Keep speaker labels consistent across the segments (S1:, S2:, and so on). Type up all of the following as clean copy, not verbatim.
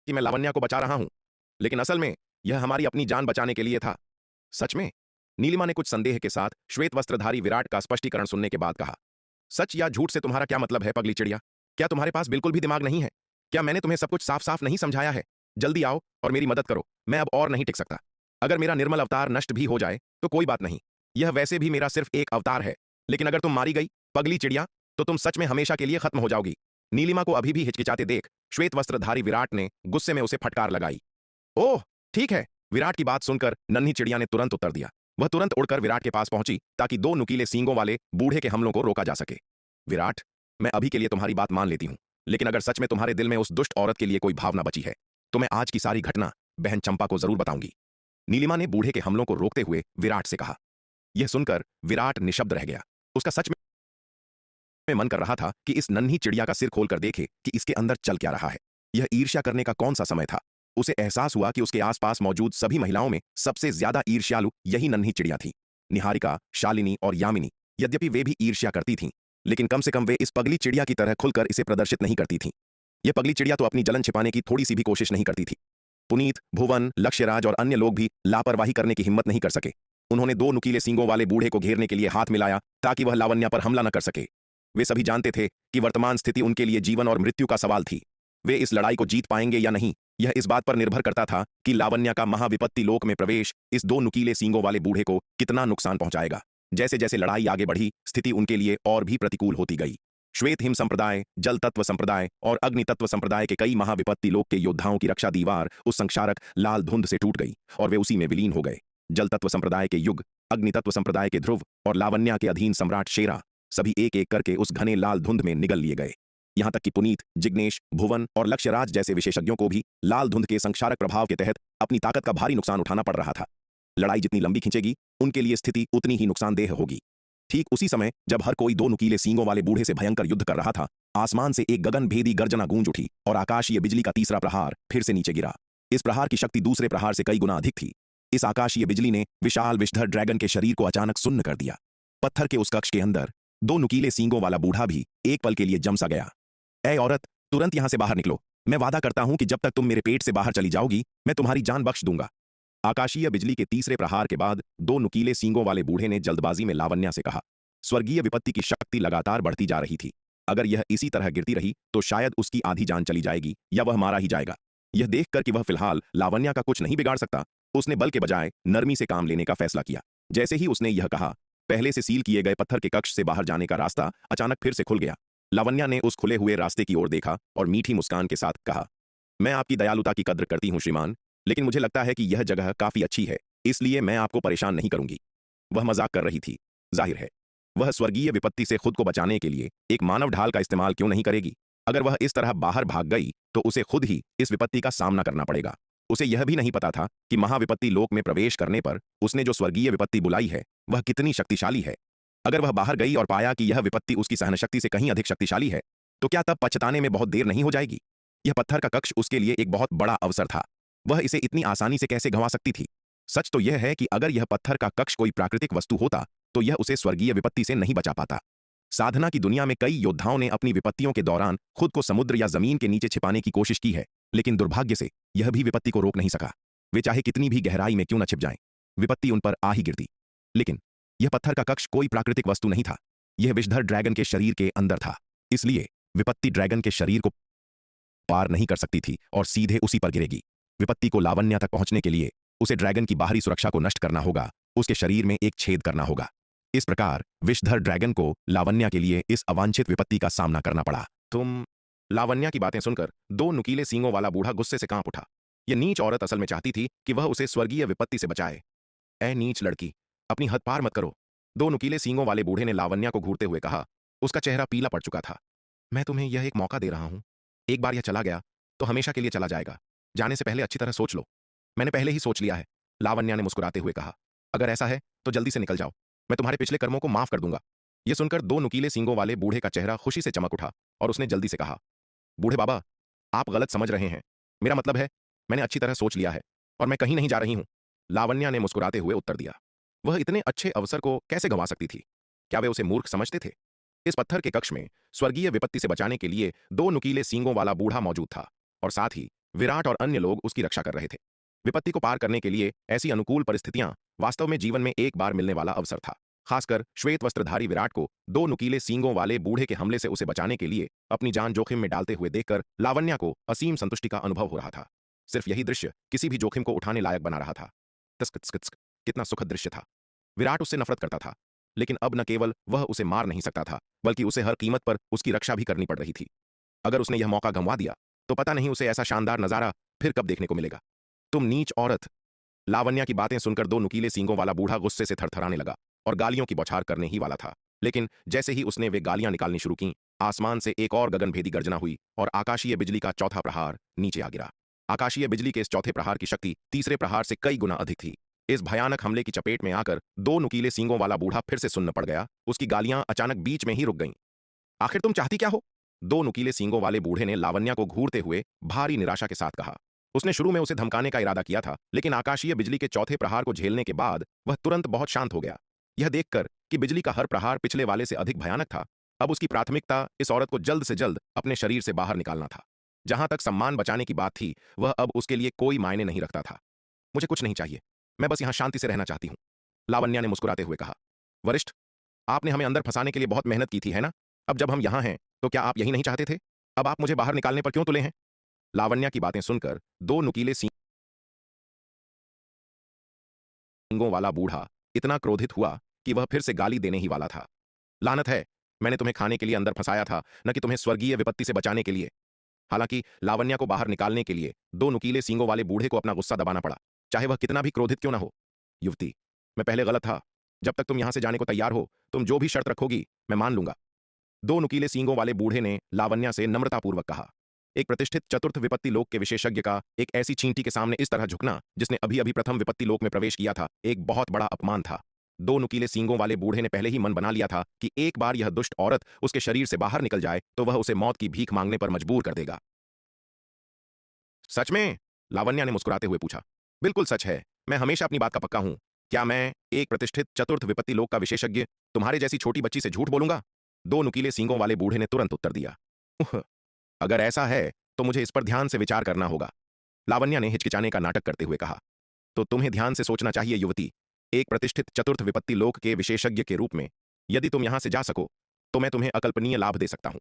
S1: कि मैं लावण्या को बचा रहा हूं, लेकिन असल में यह हमारी अपनी जान बचाने के लिए था। सच में? नीलिमा ने कुछ संदेह के साथ श्वेत वस्त्रधारी विराट का स्पष्टीकरण सुनने के बाद कहा। सच या झूठ से तुम्हारा क्या मतलब है, पगली चिड़िया? क्या तुम्हारे पास बिल्कुल भी दिमाग नहीं है? क्या मैंने तुम्हें सब कुछ साफ साफ नहीं समझाया है? जल्दी आओ और मेरी मदद करो, मैं अब और नहीं टिक सकता। अगर मेरा निर्मल अवतार नष्ट भी हो जाए तो कोई बात नहीं, यह वैसे भी मेरा सिर्फ एक अवतार है। लेकिन अगर तुम मारी गई, पगली चिड़िया, तो तुम सच में हमेशा के लिए खत्म हो जाओगी। नीलिमा को अभी भी हिचकिचाते देख श्वेत वस्त्रधारी विराट ने गुस्से में उसे फटकार लगाई। ओह, ठीक है। विराट की बात सुनकर नन्ही चिड़िया ने तुरंत उत्तर दिया। वह तुरंत उड़कर विराट के पास पहुंची ताकि दो नुकीले सींगों वाले बूढ़े के हमलों को रोका जा सके। विराट, मैं अभी के लिए तुम्हारी बात मान लेती हूं, लेकिन अगर सच में तुम्हारे दिल में उस दुष्ट औरत के लिए कोई भावना बची है तो मैं आज की सारी घटना बहन चंपा को जरूर बताऊंगी। नीलिमा ने बूढ़े के हमलों को रोकते हुए विराट से कहा। यह सुनकर विराट निशब्द रह गया। उसका सच में मन कर रहा था कि इस नन्ही चिड़िया का सिर खोलकर देखे कि इसके अंदर चल क्या रहा है। यह ईर्ष्या करने का कौन सा समय था? उसे एहसास हुआ कि उसके आसपास मौजूद सभी महिलाओं में सबसे ज्यादा ईर्ष्यालु यही नन्ही चिड़िया थी। निहारिका, शालिनी और यामिनी, यद्यपि वे भी ईर्ष्या करती थीं, लेकिन कम से कम वे इस पगली चिड़िया की तरह खुलकर इसे प्रदर्शित नहीं करती थीं। यह पगली चिड़िया तो अपनी जलन छिपाने की थोड़ी सी भी कोशिश नहीं करती थी। पुनीत, भुवन, लक्ष्यराज और अन्य लोग भी लापरवाही करने की हिम्मत नहीं कर सके। उन्होंने दो नुकीले सींगों वाले बूढ़े को घेरने के लिए हाथ मिलाया ताकि वह लावण्या पर हमला न कर सके। वे सभी जानते थे कि वर्तमान स्थिति उनके लिए जीवन और मृत्यु का सवाल थी। वे इस लड़ाई को जीत पाएंगे या नहीं, यह इस बात पर निर्भर करता था कि लावण्या का महाविपत्ति लोक में प्रवेश इस दो नुकीले सींगों वाले बूढ़े को कितना नुकसान पहुंचाएगा। जैसे जैसे लड़ाई आगे बढ़ी, स्थिति उनके लिए और भी प्रतिकूल होती गई। श्वेत हिम संप्रदाय, जल तत्व संप्रदाय और अग्नि तत्व संप्रदाय के कई महाविपत्ति लोक के योद्धाओं की रक्षा दीवार उस संक्षारक लाल धुंध से टूट गई और वे उसी में विलीन हो गए। जल तत्व संप्रदाय के युग, अग्नि तत्व संप्रदाय के ध्रुव और लावण्या के अधीन सम्राट शेरा सभी एक एक करके उस घने लाल धुंध में निगल लिए गए। यहां तक कि पुनीत, जिग्नेश, भुवन और लक्ष्यराज जैसे विशेषज्ञों को भी लाल धुंध के संक्षारक प्रभाव के तहत अपनी ताकत का भारी नुकसान उठाना पड़ रहा था। लड़ाई जितनी लंबी खिंचेगी, उनके लिए स्थिति उतनी ही नुकसानदेह होगी। ठीक उसी समय जब हर कोई दो नुकीले सींगों वाले बूढ़े से भयंकर युद्ध कर रहा था, आसमान से एक गगनभेदी गर्जना गूंज उठी और आकाशीय बिजली का तीसरा प्रहार फिर से नीचे गिरा। इस प्रहार की शक्ति दूसरे प्रहार से कई गुना अधिक थी। इस आकाशीय बिजली ने विशाल विषधर ड्रैगन के शरीर को अचानक सुन्न कर दिया। पत्थर के उस कक्ष के अंदर दो नुकीले सींगों वाला बूढ़ा भी एक पल के लिए जम सा गया। ऐ औरत, तुरंत यहां से बाहर निकलो। मैं वादा करता हूं कि जब तक तुम मेरे पेट से बाहर चली जाओगी, मैं तुम्हारी जान बख्श दूंगा। आकाशीय बिजली के तीसरे प्रहार के बाद दो नुकीले सींगों वाले बूढ़े ने जल्दबाजी में लावण्या से कहा। स्वर्गीय विपत्ति की शक्ति लगातार बढ़ती जा रही थी। अगर यह इसी तरह गिरती रही तो शायद उसकी आधी जान चली जाएगी या वह मारा ही जाएगा। यह देखकर कि वह फिलहाल लावण्या का कुछ नहीं बिगाड़ सकता, उसने बल के बजाय नरमी से काम लेने का फैसला किया। जैसे ही उसने यह कहा, पहले से सील किए गए पत्थर के कक्ष से बाहर जाने का रास्ता अचानक फिर से खुल गया। लावण्या ने उस खुले हुए रास्ते की ओर देखा और मीठी मुस्कान के साथ कहा, मैं आपकी दयालुता की कद्र करती हूं श्रीमान, लेकिन मुझे लगता है कि यह जगह काफी अच्छी है, इसलिए मैं आपको परेशान नहीं करूंगी। वह मजाक कर रही थी। जाहिर है वह स्वर्गीय विपत्ति से खुद को बचाने के लिए एक मानव ढाल का इस्तेमाल क्यों नहीं करेगी। अगर वह इस तरह बाहर भाग गई तो उसे खुद ही इस विपत्ति का सामना करना पड़ेगा। उसे यह भी नहीं पता था कि महाविपत्ति लोक में प्रवेश करने पर उसने जो स्वर्गीय विपत्ति बुलाई है वह कितनी शक्तिशाली है। अगर वह बाहर गई और पाया कि यह विपत्ति उसकी सहनशक्ति से कहीं अधिक शक्तिशाली है, तो क्या तब पछताने में बहुत देर नहीं हो जाएगी? यह पत्थर का कक्ष उसके लिए एक बहुत बड़ा अवसर था। वह इसे इतनी आसानी से कैसे गंवा सकती थी? सच तो यह है कि अगर यह पत्थर का कक्ष कोई प्राकृतिक वस्तु होता तो यह उसे स्वर्गीय विपत्ति से नहीं बचा पाता। साधना की दुनिया में कई योद्धाओं ने अपनी विपत्तियों के दौरान खुद को समुद्र या जमीन के नीचे छिपाने की कोशिश की है, लेकिन दुर्भाग्य से यह भी विपत्ति को रोक नहीं सका। वे चाहे कितनी भी गहराई में क्यों न छिप जाएं, विपत्ति उन पर आ ही गिरती। लेकिन यह पत्थर का कक्ष कोई प्राकृतिक वस्तु नहीं था, यह विषधर ड्रैगन के शरीर के अंदर था। इसलिए विपत्ति ड्रैगन के शरीर को पार नहीं कर सकती थी और सीधे उसी पर गिरेगी। विपत्ति को लावण्या तक पहुंचने के लिए उसे ड्रैगन की बाहरी सुरक्षा को नष्ट करना होगा, उसके शरीर में एक छेद करना होगा। इस प्रकार विषधर ड्रैगन को लावण्या के लिए इस अवांछित विपत्ति का सामना करना पड़ा। तुम? लावण्या की बातें सुनकर दो नुकीले सींगों वाला बूढ़ा गुस्से से कांप उठा। यह नीच औरत असल में चाहती थी कि वह उसे स्वर्गीय विपत्ति से बचाए। ऐ नीच लड़की, अपनी हद पार मत करो। दो नुकीले सींगों वाले बूढ़े ने लावण्या को घूरते हुए कहा। उसका चेहरा पीला पड़ चुका था। मैं तुम्हें यह एक मौका दे रहा हूं। एक बार यह चला गया तो हमेशा के लिए चला जाएगा। जाने से पहले अच्छी तरह सोच लो। मैंने पहले ही सोच लिया है, लावण्या ने मुस्कुराते हुए कहा। अगर ऐसा है तो जल्दी से निकल जाओ, मैं तुम्हारे पिछले कर्मों को माफ कर दूंगा। यह सुनकर दो नुकीले सींगों वाले बूढ़े का चेहरा खुशी से चमक उठा और उसने जल्दी से कहा, बूढ़े बाबा, आप गलत समझ रहे हैं। मेरा मतलब है, मैंने अच्छी तरह सोच लिया है और मैं कहीं नहीं जा रही हूं। लावण्या ने मुस्कुराते हुए उत्तर दिया। वह इतने अच्छे अवसर को कैसे गंवा सकती थी? क्या वे उसे मूर्ख समझते थे? इस पत्थर के कक्ष में स्वर्गीय विपत्ति से बचाने के लिए दो नुकीले सींगों वाला बूढ़ा मौजूद था और साथ ही विराट और अन्य लोग उसकी रक्षा कर रहे थे। विपत्ति को पार करने के लिए ऐसी अनुकूल परिस्थितियां वास्तव में जीवन में एक बार मिलने वाला अवसर था। खासकर श्वेत वस्त्रधारी विराट को दो नुकीले सींगों वाले बूढ़े के हमले से उसे बचाने के लिए अपनी जान जोखिम में डालते हुए देखकर लावण्या को असीम संतुष्टि का अनुभव हो रहा था। सिर्फ यही दृश्य किसी भी जोखिम को उठाने लायक बना रहा था। तस्क तस्क तस्क, कितना सुखद दृश्य था। विराट उससे नफरत करता था, लेकिन अब न केवल वह उसे मार नहीं सकता था, बल्कि उसे हर कीमत पर उसकी रक्षा भी करनी पड़ रही थी। अगर उसने यह मौका गंवा दिया तो पता नहीं उसे ऐसा शानदार नजारा फिर कब देखने को मिलेगा। तुम नीच औरत! लावण्या की बातें सुनकर दो नुकीले सींगों वाला बूढ़ा गुस्से से थरथराने लगा और गालियों की बौछार करने ही वाला था। लेकिन जैसे ही उसने वे गालियां निकालनी शुरू की, आसमान से एक और गगनभेदी गर्जना हुई और आकाशीय बिजली का चौथा प्रहार नीचे आ गिरा। आकाशीय बिजली के इस चौथे प्रहार की शक्ति तीसरे प्रहार से कई गुना अधिक थी। इस भयानक हमले की चपेट में आकर दो नुकीले सींगों वाला बूढ़ा फिर से सुन्न पड़ गया। उसकी गालियां अचानक बीच में ही रुक गईं। आखिर तुम चाहती क्या हो? दो नुकीले सींगों वाले बूढ़े ने लावण्या को घूरते हुए भारी निराशा के साथ कहा। उसने शुरू में उसे धमकाने का इरादा किया था, लेकिन आकाशीय बिजली के चौथे प्रहार को झेलने के बाद वह तुरंत बहुत शांत हो गया। यह देखकर कि बिजली का हर प्रहार पिछले वाले से अधिक भयानक था, अब उसकी प्राथमिकता इस औरत को जल्द से जल्द अपने शरीर से बाहर निकालना था। जहां तक सम्मान बचाने की बात थी, वह अब उसके लिए कोई मायने नहीं रखता था। मुझे कुछ नहीं चाहिए, मैं बस यहां शांति से रहना चाहती हूं, लावण्या ने मुस्कुराते हुए कहा। वरिष्ठ, आपने हमें अंदर फंसाने के लिए बहुत मेहनत की थी, है ना? अब जब हम यहां हैं, तो क्या आप यही नहीं चाहते थे? अब आप मुझे बाहर निकालने पर क्यों तुले हैं? लावण्या की बातें सुनकर दो नुकीले सींगों वाला बूढ़ा इतना क्रोधित हुआ कि वह फिर से गाली देने ही वाला था। लानत है, मैंने तुम्हें खाने के लिए अंदर फंसाया था, न कि तुम्हें स्वर्गीय विपत्ति से बचाने के लिए। हालांकि लावण्या को बाहर निकालने के लिए दो नुकीले सींगों वाले बूढ़े को अपना गुस्सा दबाना पड़ा, चाहे वह कितना भी क्रोधित क्यों ना हो। युवती, मैं पहले गलत था। जब तक तुम यहां से जाने को तैयार हो, तुम जो भी शर्त रखोगी मैं मान लूंगा। दो नुकीले सींगों वाले बूढ़े ने लावण्या से नम्रतापूर्वक कहा। एक प्रतिष्ठित चतुर्थ विपत्ति लोक के विशेषज्ञ का एक ऐसी चींटी के सामने इस तरह झुकना, जिसने अभी अभी प्रथम विपत्ति लोक में प्रवेश किया था, एक बहुत बड़ा अपमान था। दो नुकीले सींगों वाले बूढ़े ने पहले ही मन बना लिया था कि एक बार यह दुष्ट औरत उसके शरीर से बाहर निकल जाए तो वह उसे मौत की भीख मांगने पर मजबूर कर देगा। सच में? लावण्या ने मुस्कुराते हुए पूछा। बिल्कुल सच है, मैं हमेशा अपनी बात का पक्का हूं। क्या मैं, एक प्रतिष्ठित चतुर्थ विपत्ति लोक का विशेषज्ञ, तुम्हारे जैसी छोटी बच्ची से झूठ बोलूंगा? दो नुकीले सींगों वाले बूढ़े ने तुरंत उत्तर दिया। उह, अगर ऐसा है तो मुझे इस पर ध्यान से विचार करना होगा, लावण्या ने हिचकिचाने का नाटक करते हुए कहा। तो तुम्हें ध्यान से सोचना चाहिए युवती। एक प्रतिष्ठित चतुर्थ विपत्ति लोक के विशेषज्ञ के रूप में यदि तुम यहां से जा सको तो मैं तुम्हें अकल्पनीय लाभ दे सकता हूं।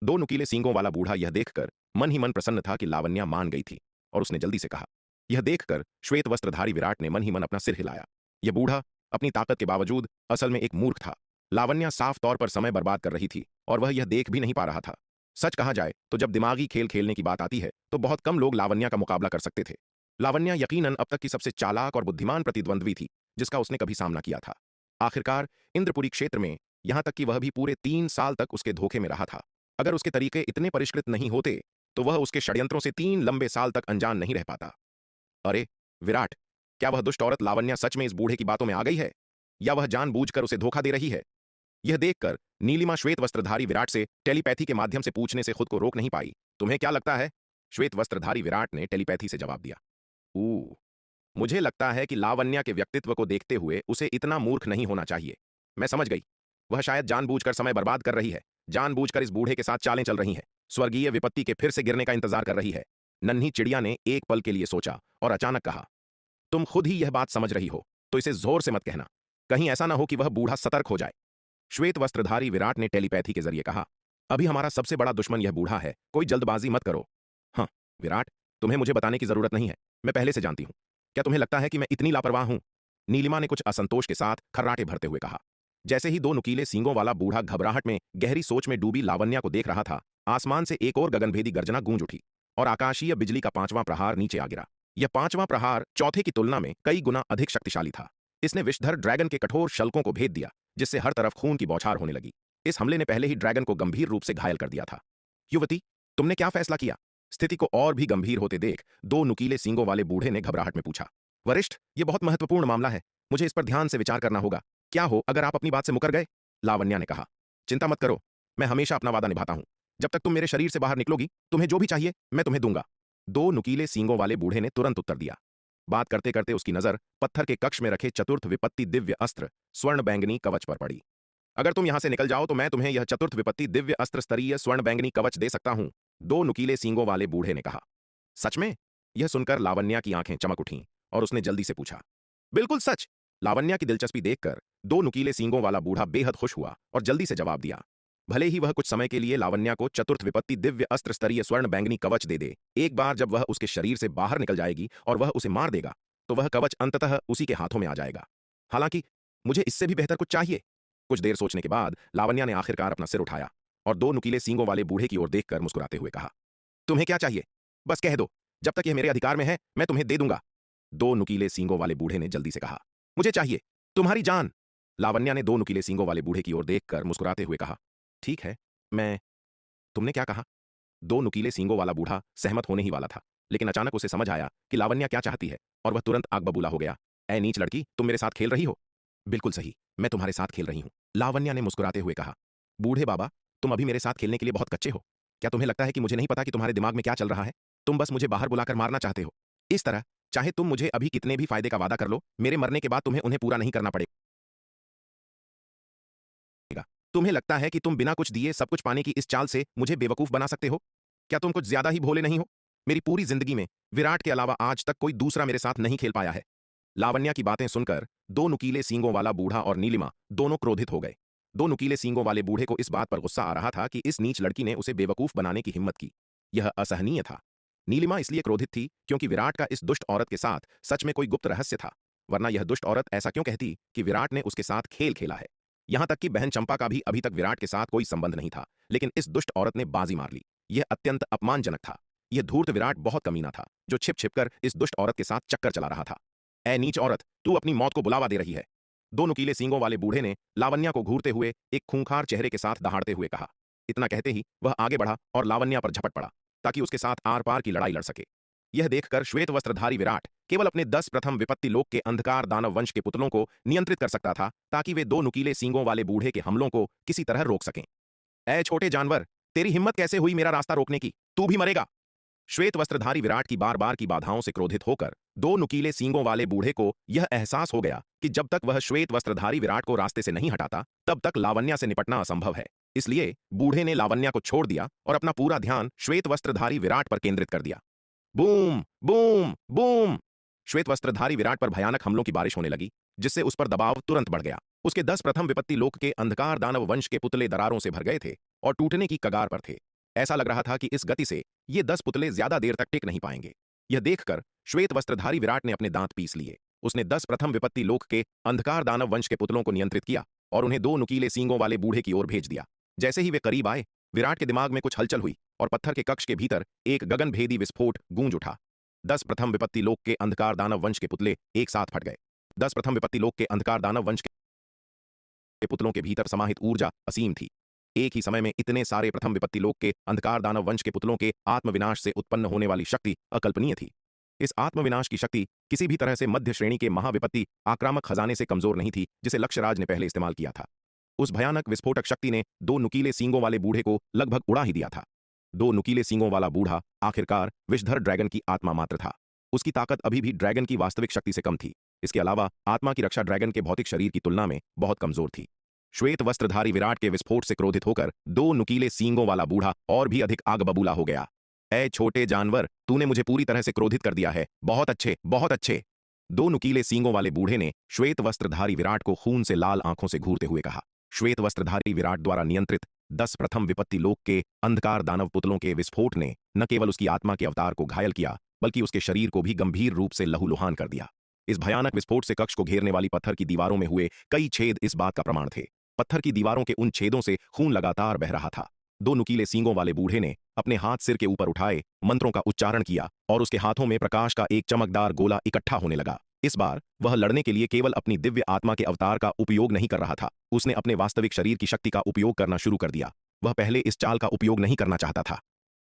S1: दो नुकीले सींगों वाला बूढ़ा यह देखकर मन ही मन प्रसन्न था कि लावण्या मान गई थी, और उसने जल्दी से कहा। यह देखकर श्वेत वस्त्रधारी विराट ने मन ही मन अपना सिर हिलाया। यह बूढ़ा अपनी ताकत के बावजूद असल में एक मूर्ख था। लावण्या साफ तौर पर समय बर्बाद कर रही थी और वह यह देख भी नहीं पा रहा था। सच कहा जाए तो जब दिमागी खेल खेलने की बात आती है तो बहुत कम लोग लावण्या का मुकाबला कर सकते थे। लावण्या यकीनन अब तक की सबसे चालाक और बुद्धिमान प्रतिद्वंद्वी थी जिसका उसने कभी सामना किया था। आखिरकार इंद्रपुरी क्षेत्र में, यहां तक कि वह भी पूरे 3 साल तक उसके धोखे में रहा था। अगर उसके तरीके इतने परिष्कृत नहीं होते तो वह उसके षड्यंत्रों से 3 लंबे साल तक अनजान नहीं रह पाता। अरे विराट, क्या वह दुष्ट औरत लावण्या सच में इस बूढ़े की बातों में आ गई है, या वह जानबूझकर उसे धोखा दे रही है? यह देखकर नीलिमा श्वेत वस्त्रधारी विराट से टेलीपैथी के माध्यम से पूछने से खुद को रोक नहीं पाई। तुम्हें क्या लगता है? श्वेत वस्त्रधारी विराट ने टेलीपैथी से जवाब दिया। मुझे लगता है कि लावण्या के व्यक्तित्व को देखते हुए उसे इतना मूर्ख नहीं होना चाहिए। मैं समझ गई, वह शायद जानबूझकर समय बर्बाद कर रही है, जानबूझकर इस बूढ़े के साथ चालें चल रही हैं, स्वर्गीय विपत्ति के फिर से गिरने का इंतजार कर रही है। नन्ही चिड़िया ने एक पल के लिए सोचा और अचानक कहा। तुम खुद ही यह बात समझ रही हो तो इसे जोर से मत कहना, कहीं ऐसा ना हो कि वह बूढ़ा सतर्क हो जाए। श्वेत वस्त्रधारी विराट ने टेलीपैथी के जरिए कहा। अभी हमारा सबसे बड़ा दुश्मन यह बूढ़ा है, कोई जल्दबाजी मत करो। हाँ विराट, तुम्हें मुझे बताने की जरूरत नहीं है, मैं पहले से जानती हूं। क्या तुम्हें लगता है कि मैं इतनी लापरवाह हूं? नीलिमा ने कुछ असंतोष के साथ खर्राटे भरते हुए कहा। जैसे ही दो नुकीले सींगों वाला बूढ़ा घबराहट में गहरी सोच में डूबी लावण्या को देख रहा था, आसमान से एक और गगनभेदी गर्जना गूंज उठी और आकाशीय बिजली का 5वां प्रहार नीचे आ गिरा। यह 5वां प्रहार चौथे की तुलना में कई गुना अधिक शक्तिशाली था। इसने विषधर ड्रैगन के कठोर शल्कों को भेद दिया, जिससे हर तरफ खून की बौछार होने लगी। इस हमले ने पहले ही ड्रैगन को गंभीर रूप से घायल कर दिया था। युवती, तुमने क्या फैसला किया? स्थिति को और भी गंभीर होते देख दो नुकीले सींगों वाले बूढ़े ने घबराहट में पूछा। वरिष्ठ, यह बहुत महत्वपूर्ण मामला है, मुझे इस पर ध्यान से विचार करना होगा। क्या हो अगर आप अपनी बात से मुकर गए? लावण्या ने कहा। चिंता मत करो, मैं हमेशा अपना वादा निभाता हूं। जब तक तुम मेरे शरीर से बाहर निकलोगी, तुम्हें जो भी चाहिए मैं तुम्हें दूंगा। दो नुकीले सींगों वाले बूढ़े ने तुरंत उत्तर दिया। बात करते करते उसकी नजर पत्थर के कक्ष में रखे चतुर्थ विपत्ति दिव्य अस्त्र स्वर्ण बैंगनी कवच पर पड़ी। अगर तुम यहां से निकल जाओ तो मैं तुम्हें यह चतुर्थ विपत्ति दिव्य अस्त्र स्तरीय स्वर्ण बैंगनी कवच दे सकता हूं, दो नुकीले सींगों वाले बूढ़े ने कहा। सच में? यह सुनकर लावण्या की आंखें चमक उठीं और उसने जल्दी से पूछा, बिल्कुल सच। लावण्या की दिलचस्पी देखकर दो नुकीले सींगों वाला बूढ़ा बेहद खुश हुआ और जल्दी से जवाब दिया। भले ही वह कुछ समय के लिए लावण्या को चतुर्थ विपत्ति दिव्य अस्त्र स्तरीय स्वर्ण बैंगनी कवच दे दे, एक बार जब वह उसके शरीर से बाहर निकल जाएगी और वह उसे मार देगा तो वह कवच अंततः उसी के हाथों में आ जाएगा। हालांकि मुझे इससे भी बेहतर कुछ चाहिए। कुछ देर सोचने के बाद लावण्या ने आखिरकार अपना सिर उठाया और दो नुकीले सींगों वाले बूढ़े की ओर देखकर मुस्कुराते हुए कहा, तुम्हें क्या चाहिए? बस कह दो, जब तक यह मेरे अधिकार में है मैं तुम्हें दे दूंगा। दो नुकीले सींगों वाले बूढ़े ने जल्दी से कहा, मुझे चाहिए तुम्हारी जान। लावण्या ने दो नुकीले सींगों वाले बूढ़े की ओर देखकर मुस्कुराते हुए कहा, ठीक है, मैं तुमने क्या कहा? दो नुकीले सींगों वाला बूढ़ा सहमत होने ही वाला था, लेकिन अचानक उसे समझ आया कि लावण्या क्या चाहती है और वह तुरंत आग बबूला हो गया। ऐ नीच लड़की, तुम मेरे साथ खेल रही हो? बिल्कुल सही, मैं तुम्हारे साथ खेल रही हूं, लावण्या ने मुस्कुराते हुए कहा। बूढ़े बाबा, तुम अभी मेरे साथ खेलने के लिए बहुत कच्चे हो। क्या तुम्हें लगता है कि मुझे नहीं पता कि तुम्हारे दिमाग में क्या चल रहा है? तुम बस मुझे बाहर बुलाकर मारना चाहते हो। इस तरह चाहे तुम मुझे अभी कितने भी फायदे का वादा कर लो, मेरे मरने के बाद तुम्हें उन्हें पूरा नहीं करना पड़ेगा। तुम्हें लगता है कि तुम बिना कुछ दिए सब कुछ पाने की इस चाल से मुझे बेवकूफ बना सकते हो? क्या तुम कुछ ज्यादा ही भोले नहीं हो? मेरी पूरी जिंदगी में विराट के अलावा आज तक कोई दूसरा मेरे साथ नहीं खेल पाया है। लावण्या की बातें सुनकर दो नुकीले सींगों वाला बूढ़ा और नीलिमा दोनों क्रोधित हो गए। दो नुकीले सींगों वाले बूढ़े को इस बात पर गुस्सा आ रहा था कि इस नीच लड़की ने उसे बेवकूफ बनाने की हिम्मत की। यह असहनीय था। नीलिमा इसलिए क्रोधित थी क्योंकि विराट का इस दुष्ट औरत के साथ सच में कोई गुप्त रहस्य था, वरना यह दुष्ट औरत ऐसा क्यों कहती कि विराट ने उसके साथ खेल खेला है। यहां तक कि बहन चंपा का भी अभी तक विराट के साथ कोई संबंध नहीं था, लेकिन इस दुष्ट औरत ने बाजी मार ली। यह अत्यंत अपमानजनक था। यह धूर्त विराट बहुत कमीना था जो छिप छिपकर इस दुष्ट औरत के साथ चक्कर चला रहा था। ऐ नीच औरत, तू अपनी मौत को बुलावा दे रही है। दो नुकीले सींगों वाले बूढ़े ने लावण्या को घूरते हुए एक खूंखार चेहरे के साथ दहाड़ते हुए कहा। इतना कहते ही वह आगे बढ़ा और लावण्या पर झपट पड़ा ताकि उसके साथ आर पार की लड़ाई लड़ सके। यह देखकर श्वेत वस्त्रधारी विराट केवल अपने 10 प्रथम विपत्ति लोक के अंधकार दानव वंश के पुतलों को नियंत्रित कर सकता था ताकि वे दो नुकीले सींगों वाले बूढ़े के हमलों को किसी तरह रोक सकें। ऐ छोटे जानवर, तेरी हिम्मत कैसे हुई मेरा रास्ता रोकने की? तू भी मरेगा। श्वेत वस्त्रधारी विराट की बार बार की बाधाओं से क्रोधित होकर दो नुकीले सींगों वाले बूढ़े को यह एहसास हो गया कि जब तक वह श्वेत वस्त्रधारी विराट को रास्ते से नहीं हटाता तब तक लावण्या से निपटना असंभव है। इसलिए बूढ़े ने लावण्या को छोड़ दिया और अपना पूरा ध्यान श्वेत वस्त्रधारी विराट पर केंद्रित कर दिया। Boom boom boom! श्वेत वस्त्रधारी विराट पर भयानक हमलों की बारिश होने लगी, जिससे उस पर दबाव तुरंत बढ़ गया। उसके 10 प्रथम विपत्ति लोक के अंधकार दानव वंश के पुतले दरारों से भर गए थे और टूटने की कगार पर थे। ऐसा लग रहा था कि इस गति से ये 10 पुतले ज्यादा देर तक टिक नहीं पाएंगे। यह देखकर श्वेत वस्त्रधारी विराट ने अपने दांत पीस लिए। उसने 10 प्रथम विपत्ति लोक के अंधकार दानव वंश के पुतलों को नियंत्रित किया और उन्हें दो नुकीले सींगों वाले बूढ़े की ओर भेज दिया। जैसे ही वे करीब आए, विराट के दिमाग में कुछ हलचल हुई और पत्थर के कक्ष के भीतर एक गगनभेदी विस्फोट गूंज उठा। 10 प्रथम विपत्ति लोक के अंधकार दानव वंश के पुतले एक साथ फट गए। 10 प्रथम विपत्ति लोक के अंधकार दानव वंश के पुतलों के भीतर समाहित ऊर्जा असीम थी। एक ही समय में इतने सारे प्रथम विपत्ति लोक के अंधकार दानव वंश के पुतलों के आत्मविनाश से उत्पन्न होने वाली शक्ति अकल्पनीय थी। इस आत्मविनाश की शक्ति किसी भी तरह से मध्य श्रेणी के महाविपत्ति आक्रामक खजाने से कमजोर नहीं थी जिसे लक्ष्यराज ने पहले इस्तेमाल किया था। उस भयानक विस्फोटक शक्ति ने दो नुकीले सींगों वाले बूढ़े को लगभग उड़ा ही दिया था। दो नुकीले सींगों वाला बूढ़ा आखिरकार विषधर ड्रैगन की आत्मा मात्र था। उसकी ताकत अभी भी ड्रैगन की वास्तविक शक्ति से कम थी। इसके अलावा आत्मा की रक्षा ड्रैगन के भौतिक शरीर की तुलना में बहुत कमजोर थी। श्वेत वस्त्रधारी विराट के विस्फोट से क्रोधित होकर दो नुकीले सींगों वाला बूढ़ा और भी अधिक आग बबूला हो गया। ऐ छोटे जानवर, तूने मुझे पूरी तरह से क्रोधित कर दिया है। बहुत अच्छे, बहुत अच्छे। दो नुकीले सींगों वाले बूढ़े ने श्वेत वस्त्रधारी विराट को खून से लाल आंखों से घूरते हुए कहा। श्वेत वस्त्रधारी विराट द्वारा नियंत्रित 10 प्रथम विपत्ति लोक के अंधकार दानव पुतलों के विस्फोट ने न केवल उसकी आत्मा के अवतार को घायल किया बल्कि उसके शरीर को भी गंभीर रूप से लहूलुहान कर दिया। इस भयानक विस्फोट से कक्ष को घेरने वाली पत्थर की दीवारों में हुए कई छेद इस बात का प्रमाण थे। पत्थर की दीवारों के उन छेदों से खून लगातार बह रहा था। दो नुकीले सींगों वाले बूढ़े ने अपने हाथ सिर के ऊपर उठाए, मंत्रों का उच्चारण किया और उसके हाथों में प्रकाश का एक चमकदार गोला इकट्ठा होने लगा। इस बार वह लड़ने के लिए केवल अपनी दिव्य आत्मा के अवतार का उपयोग नहीं कर रहा था, उसने अपने वास्तविक शरीर की शक्ति का उपयोग करना शुरू कर दिया। वह पहले इस चाल का उपयोग नहीं करना चाहता था।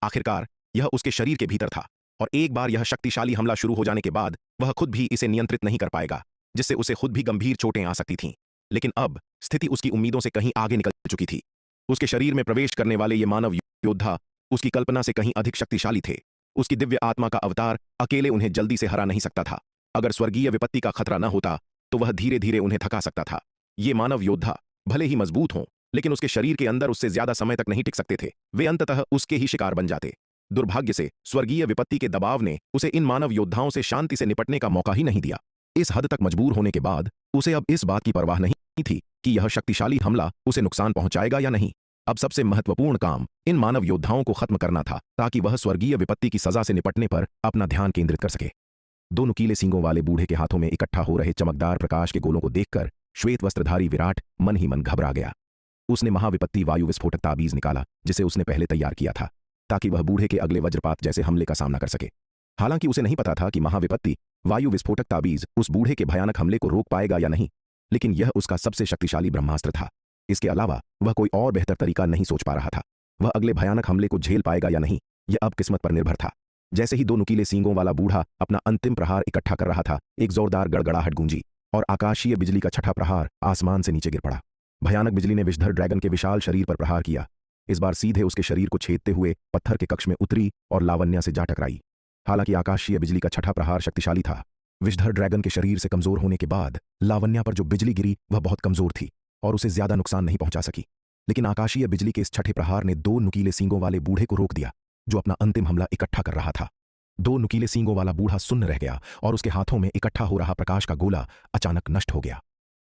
S1: आखिरकार यह उसके शरीर के भीतर था और एक बार यह शक्तिशाली हमला शुरू हो जाने के बाद वह खुद भी इसे नियंत्रित नहीं कर पाएगा, जिससे उसे खुद भी गंभीर चोटें आ सकती थीं। लेकिन अब स्थिति उसकी उम्मीदों से कहीं आगे निकल चुकी थी। उसके शरीर में प्रवेश करने वाले ये मानव योद्धा उसकी कल्पना से कहीं अधिक शक्तिशाली थे। उसकी दिव्य आत्मा का अवतार अकेले उन्हें जल्दी से हरा नहीं सकता था। अगर स्वर्गीय विपत्ति का खतरा न होता तो वह धीरे धीरे उन्हें थका सकता था। ये मानव योद्धा भले ही मजबूत हों, लेकिन उसके शरीर के अंदर उससे ज्यादा समय तक नहीं टिक सकते थे। वे अंततः उसके ही शिकार बन जाते। दुर्भाग्य से स्वर्गीय विपत्ति के दबाव ने उसे इन मानव योद्धाओं से शांति से निपटने का मौका ही नहीं दिया। इस हद तक मजबूर होने के बाद उसे अब इस बात की परवाह नहीं थी कि यह शक्तिशाली हमला उसे नुकसान पहुंचाएगा या नहीं। अब सबसे महत्वपूर्ण काम इन मानव योद्धाओं को खत्म करना था ताकि वह स्वर्गीय विपत्ति की सजा से निपटने पर अपना ध्यान केंद्रित कर सके। दो नुकीले सींगों वाले बूढ़े के हाथों में इकट्ठा हो रहे चमकदार प्रकाश के गोलों को देखकर श्वेत वस्त्रधारी विराट मन ही मन घबरा गया। उसने महाविपत्ति वायु विस्फोटक ताबीज निकाला जिसे उसने पहले तैयार किया था ताकि वह बूढ़े के अगले वज्रपात जैसे हमले का सामना कर सके। हालांकि उसे नहीं पता था कि महाविपत्ति वायु विस्फोटक ताबीज उस बूढ़े के भयानक हमले को रोक पाएगा या नहीं, लेकिन यह उसका सबसे शक्तिशाली ब्रह्मास्त्र था। इसके अलावा वह कोई और बेहतर तरीका नहीं सोच पा रहा था। वह अगले भयानक हमले को झेल पाएगा या नहीं, यह अब किस्मत पर निर्भर था। जैसे ही दो नुकीले सींगों वाला बूढ़ा अपना अंतिम प्रहार इकट्ठा कर रहा था, एक जोरदार गड़गड़ाहट गूंजी और आकाशीय बिजली का छठा प्रहार आसमान से नीचे गिर पड़ा। भयानक बिजली ने विषधर ड्रैगन के विशाल शरीर पर प्रहार किया। इस बार सीधे उसके शरीर को छेदते हुए पत्थर के कक्ष में उतरी और लावण्या से जा टकराई। हालांकि आकाशीय बिजली का छठा प्रहार शक्तिशाली था, विषधर ड्रैगन के शरीर से कमजोर होने के बाद लावण्या पर जो बिजली गिरी वह बहुत कमजोर थी और उसे ज्यादा नुकसान नहीं पहुंचा सकी। लेकिन आकाशीय बिजली के इस छठे प्रहार ने दो नुकीले सींगों वाले बूढ़े को रोक दिया जो अपना अंतिम हमला इकट्ठा कर रहा था। दो नुकीले सींगों वाला बूढ़ा सुन्न रह गया और उसके हाथों में इकट्ठा हो रहा प्रकाश का गोला अचानक नष्ट हो गया।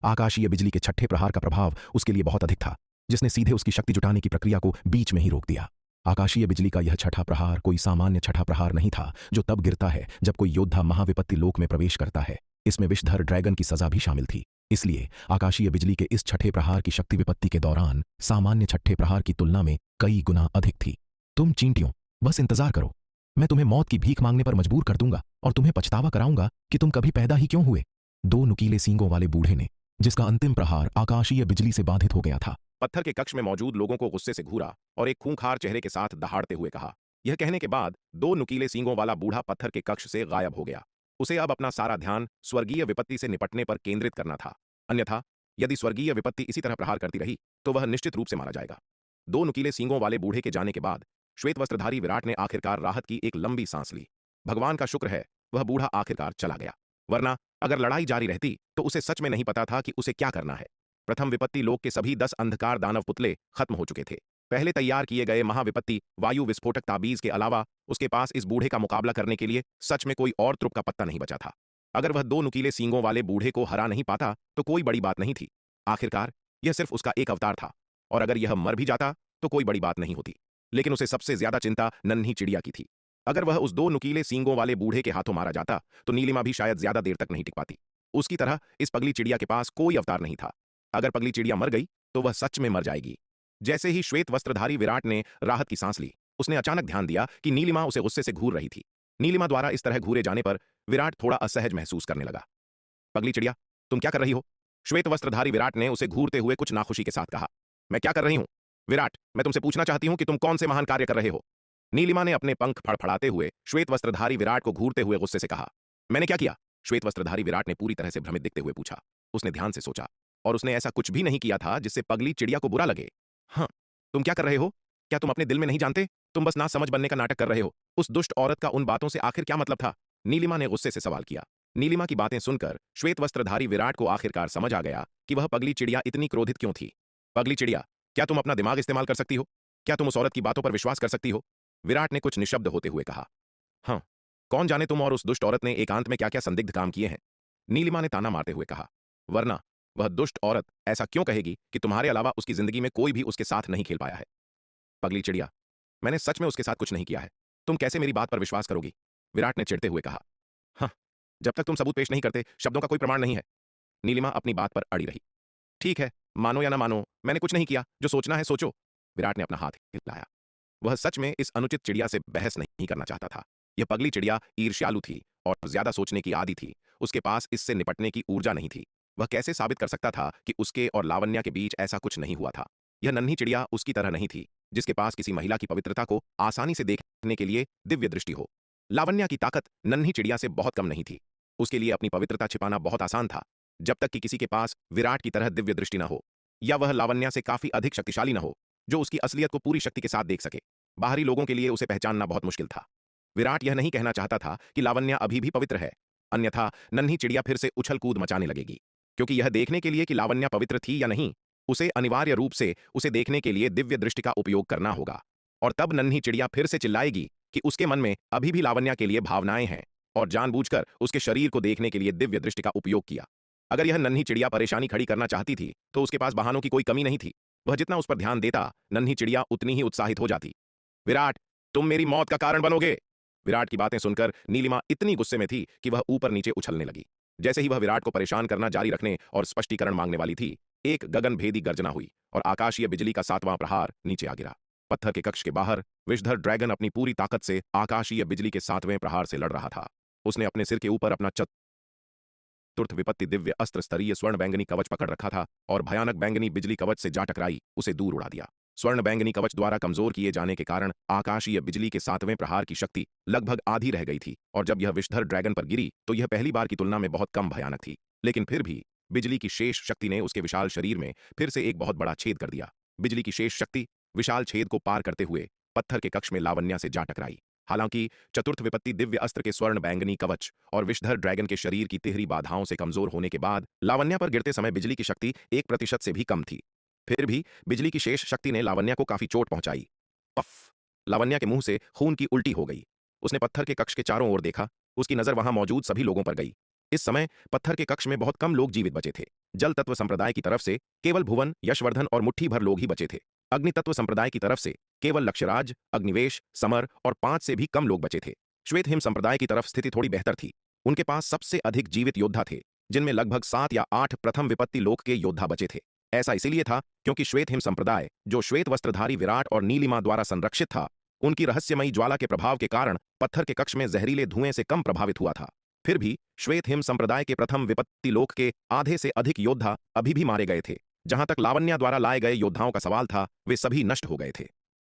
S1: आकाशीय बिजली के छठे प्रहार का प्रभाव उसके लिए बहुत अधिक था, जिसने सीधे उसकी शक्ति जुटाने की प्रक्रिया को बीच में ही रोक दिया। आकाशीय बिजली का यह छठा प्रहार कोई सामान्य छठा प्रहार नहीं था जो तब गिरता है जब कोई योद्धा महाविपत्ति लोक में प्रवेश करता है। इसमें विषधर ड्रैगन की सजा भी शामिल थी। इसलिए आकाशीय बिजली के इस छठे प्रहार की शक्ति विपत्ति के दौरान सामान्य छठे प्रहार की तुलना में कई गुना अधिक थी। तुम चींटियों, बस इंतजार करो, मैं तुम्हें मौत की भीख मांगने पर मजबूर कर दूंगा और तुम्हें पछतावा कराऊंगा कि तुम कभी पैदा ही क्यों हुए। दो नुकीले सींगों वाले बूढ़े ने, जिसका अंतिम प्रहार आकाशीय बिजली से बाधित हो गया था, पत्थर के कक्ष में मौजूद लोगों को गुस्से से घूरा और एक खूंखार चेहरे के साथ दहाड़ते हुए कहा। यह कहने के बाद दो नुकीले सींगों वाला बूढ़ा पत्थर के कक्ष से गायब हो गया। उसे अब अपना सारा ध्यान स्वर्गीय विपत्ति से निपटने पर केंद्रित करना था, अन्यथा यदि स्वर्गीय विपत्ति इसी तरह प्रहार करती रही तो वह निश्चित रूप से मारा जाएगा। दो नुकीले सींगों वाले बूढ़े के जाने के बाद श्वेत वस्त्रधारी विराट ने आखिरकार राहत की एक लंबी सांस ली। भगवान का शुक्र है वह बूढ़ा आखिरकार चला गया, वरना अगर लड़ाई जारी रहती तो उसे सच में नहीं पता था कि उसे क्या करना है। प्रथम विपत्ति लोक के सभी 10 अंधकार दानव पुतले खत्म हो चुके थे। पहले तैयार किए गए महाविपत्ति वायु विस्फोटक ताबीज के अलावा उसके पास इस बूढ़े का मुकाबला करने के लिए सच में कोई और तुरुप का पत्ता नहीं बचा था। अगर वह दो नुकीले सींगों वाले बूढ़े को हरा नहीं पाता तो कोई बड़ी बात नहीं थी। आखिरकार यह सिर्फ उसका एक अवतार था और अगर यह मर भी जाता तो कोई बड़ी बात नहीं होती। लेकिन उसे सबसे ज्यादा चिंता नन्ही चिड़िया की थी। अगर वह उस दो नुकीले सींगों वाले बूढ़े के हाथों मारा जाता तो नीलिमा भी शायद ज्यादा देर तक नहीं टिक पाती। उसकी तरह इस पगली चिड़िया के पास कोई अवतार नहीं था। अगर पगली चिड़िया मर गई तो वह सच में मर जाएगी। जैसे ही श्वेत वस्त्रधारी विराट ने राहत की सांस ली, उसने अचानक ध्यान दिया कि नीलिमा उसे गुस्से से घूर रही थी। नीलिमा द्वारा इस तरह घूरे जाने पर विराट थोड़ा असहज महसूस करने लगा। पगली चिड़िया, तुम क्या कर रही हो? श्वेत वस्त्रधारी विराट ने उसे घूरते हुए कुछ नाखुशी के साथ कहा। मैं क्या कर रही हूं? विराट, मैं तुमसे पूछना चाहती हूं कि तुम कौन से महान कार्य कर रहे हो? नीलिमा ने अपने पंख फड़फड़ाते हुए श्वेत वस्त्रधारी विराट को घूरते हुए गुस्से से कहा। मैंने क्या किया? श्वेत वस्त्रधारी विराट ने पूरी तरह से भ्रमित दिखते हुए पूछा। उसने ध्यान से सोचा और उसने ऐसा कुछ भी नहीं किया था जिससे पगली चिड़िया को बुरा लगे। हाँ, तुम क्या कर रहे हो? क्या तुम अपने दिल में नहीं जानते? तुम बस नासमझ बनने का नाटक कर रहे हो। उस दुष्ट औरत का उन बातों से आखिर क्या मतलब था? नीलिमा ने गुस्से से सवाल किया। नीलिमा की बातें सुनकर श्वेत वस्त्रधारी विराट को आखिरकार समझ आ गया कि वह पगली चिड़िया इतनी क्रोधित क्यों थी। पगली चिड़िया, क्या तुम अपना दिमाग इस्तेमाल कर सकती हो? क्या तुम उस औरत की बातों पर विश्वास कर सकती हो? विराट ने कुछ निशब्द होते हुए कहा। हाँ, कौन जाने तुम और उस दुष्ट औरत ने एकांत में क्या क्या संदिग्ध काम किए हैं? नीलिमा ने ताना मारते हुए कहा। वरना वह दुष्ट औरत ऐसा क्यों कहेगी कि तुम्हारे अलावा उसकी जिंदगी में कोई भी उसके साथ नहीं खेल पाया है? पगली चिड़िया, मैंने सच में उसके साथ कुछ नहीं किया है। तुम कैसे मेरी बात पर विश्वास करोगी? विराट ने चिढ़ते हुए कहा। हाँ, जब तक तुम सबूत पेश नहीं करते शब्दों का कोई प्रमाण नहीं है। नीलिमा अपनी बात पर अड़ी रही। ठीक है, मानो या ना मानो, मैंने कुछ नहीं किया। जो सोचना है सोचो। विराट ने अपना हाथ हिलाया। वह सच में इस अनुचित चिड़िया से बहस नहीं करना चाहता था। यह पगली चिड़िया ईर्ष्यालु थी और ज्यादा सोचने की आदी थी। उसके पास इससे निपटने की ऊर्जा नहीं थी। वह कैसे साबित कर सकता था कि उसके और लावण्या के बीच ऐसा कुछ नहीं हुआ था? यह नन्ही चिड़िया उसकी तरह नहीं थी जिसके पास किसी महिला की पवित्रता को आसानी से देखने के लिए दिव्य दृष्टि हो। लावण्या की ताकत नन्ही चिड़िया से बहुत कम नहीं थी। उसके लिए अपनी पवित्रता छिपाना बहुत आसान था, जब तक कि किसी के पास विराट की तरह दिव्य दृष्टि न हो या वह लावण्या से काफी अधिक शक्तिशाली न हो जो उसकी असलियत को पूरी शक्ति के साथ देख सके। बाहरी लोगों के लिए उसे पहचानना बहुत मुश्किल था। विराट यह नहीं कहना चाहता था कि लावण्या अभी भी पवित्र है, अन्यथा नन्ही चिड़िया फिर से उछल कूद मचाने लगेगी। क्योंकि यह देखने के लिए कि लावण्या पवित्र थी या नहीं, उसे अनिवार्य रूप से उसे देखने के लिए दिव्य दृष्टि का उपयोग करना होगा। और तब नन्ही चिड़िया फिर से चिल्लाएगी कि उसके मन में अभी भी लावण्या के लिए भावनाएं हैं और जानबूझकर उसके शरीर को देखने के लिए दिव्य दृष्टि का उपयोग किया। अगर यह नन्ही चिड़िया परेशानी खड़ी करना चाहती थी तो उसके पास बहानों की कोई कमी नहीं थी। वह जितना उस पर ध्यान देता, नन्ही चिड़िया उतनी ही उत्साहित हो जाती। विराट, तुम मेरी मौत का कारण बनोगे। विराट की बातें सुनकर नीलिमा इतनी गुस्से में थी कि वह ऊपर नीचे उछलने लगी। जैसे ही वह विराट को परेशान करना जारी रखने और स्पष्टीकरण मांगने वाली थी, एक गगनभेदी गर्जना हुई और आकाशीय बिजली का 7वां प्रहार नीचे आ गिरा। पत्थर के कक्ष के बाहर विषधर ड्रैगन अपनी पूरी ताकत से आकाशीय बिजली के 7वें प्रहार से लड़ रहा था। उसने अपने सिर के ऊपर अपना चतुर्थ विपत्ति दिव्य अस्त्र स्तरीय स्वर्ण बैंगनी कवच पकड़ रखा था और भयानक बैंगनी बिजली कवच से जा टकराई उसे दूर उड़ा दिया। स्वर्ण बैंगनी कवच द्वारा कमजोर किए जाने के कारण आकाशीय बिजली के 7वें प्रहार की शक्ति लगभग आधी रह गई थी और जब यह विषधर ड्रैगन पर गिरी तो यह पहली बार की तुलना में बहुत कम भयानक थी। लेकिन फिर भी बिजली की शेष शक्ति ने उसके विशाल शरीर में फिर से एक बहुत बड़ा छेद कर दिया। बिजली की शेष शक्ति विशाल छेद को पार करते हुए पत्थर के कक्ष में लावण्या से जा टकराई। हालांकि चतुर्थ विपत्ति दिव्य अस्त्र के स्वर्ण बैंगनी कवच और विषधर ड्रैगन के शरीर की तिहरी बाधाओं से कमजोर होने के बाद लावण्या पर गिरते समय बिजली की शक्ति 1% से भी कम थी। फिर भी बिजली की शेष शक्ति ने लावण्या को काफी चोट पहुंचाई। पफ! लावण्या के मुंह से खून की उल्टी हो गई। उसने पत्थर के कक्ष के चारों ओर देखा। उसकी नजर वहां मौजूद सभी लोगों पर गई। इस समय पत्थर के कक्ष में बहुत कम लोग जीवित बचे थे। जल तत्व संप्रदाय की तरफ से केवल भुवन, यशवर्धन और मुट्ठी भर लोग ही बचे थे। अग्नि तत्व संप्रदाय की तरफ से केवल लक्ष्यराज, अग्निवेश, समर और 5 से भी कम लोग बचे थे। श्वेत हिम संप्रदाय की तरफ स्थिति थोड़ी बेहतर थी। उनके पास सबसे अधिक जीवित योद्धा थे, जिनमें लगभग 7 या 8 प्रथम विपत्ति लोक के योद्धा बचे थे। ऐसा इसीलिए था क्योंकि श्वेत हिम संप्रदाय, जो श्वेत वस्त्रधारी विराट और नीलिमा द्वारा संरक्षित था, उनकी रहस्यमयी ज्वाला के प्रभाव के कारण पत्थर के कक्ष में जहरीले धुएं से कम प्रभावित हुआ था। फिर भी श्वेत हिम संप्रदाय के प्रथम विपत्ति लोक के आधे से अधिक योद्धा अभी भी मारे गए थे। जहां तक लावण्या द्वारा लाए गए योद्धाओं का सवाल था, वे सभी नष्ट हो गए थे।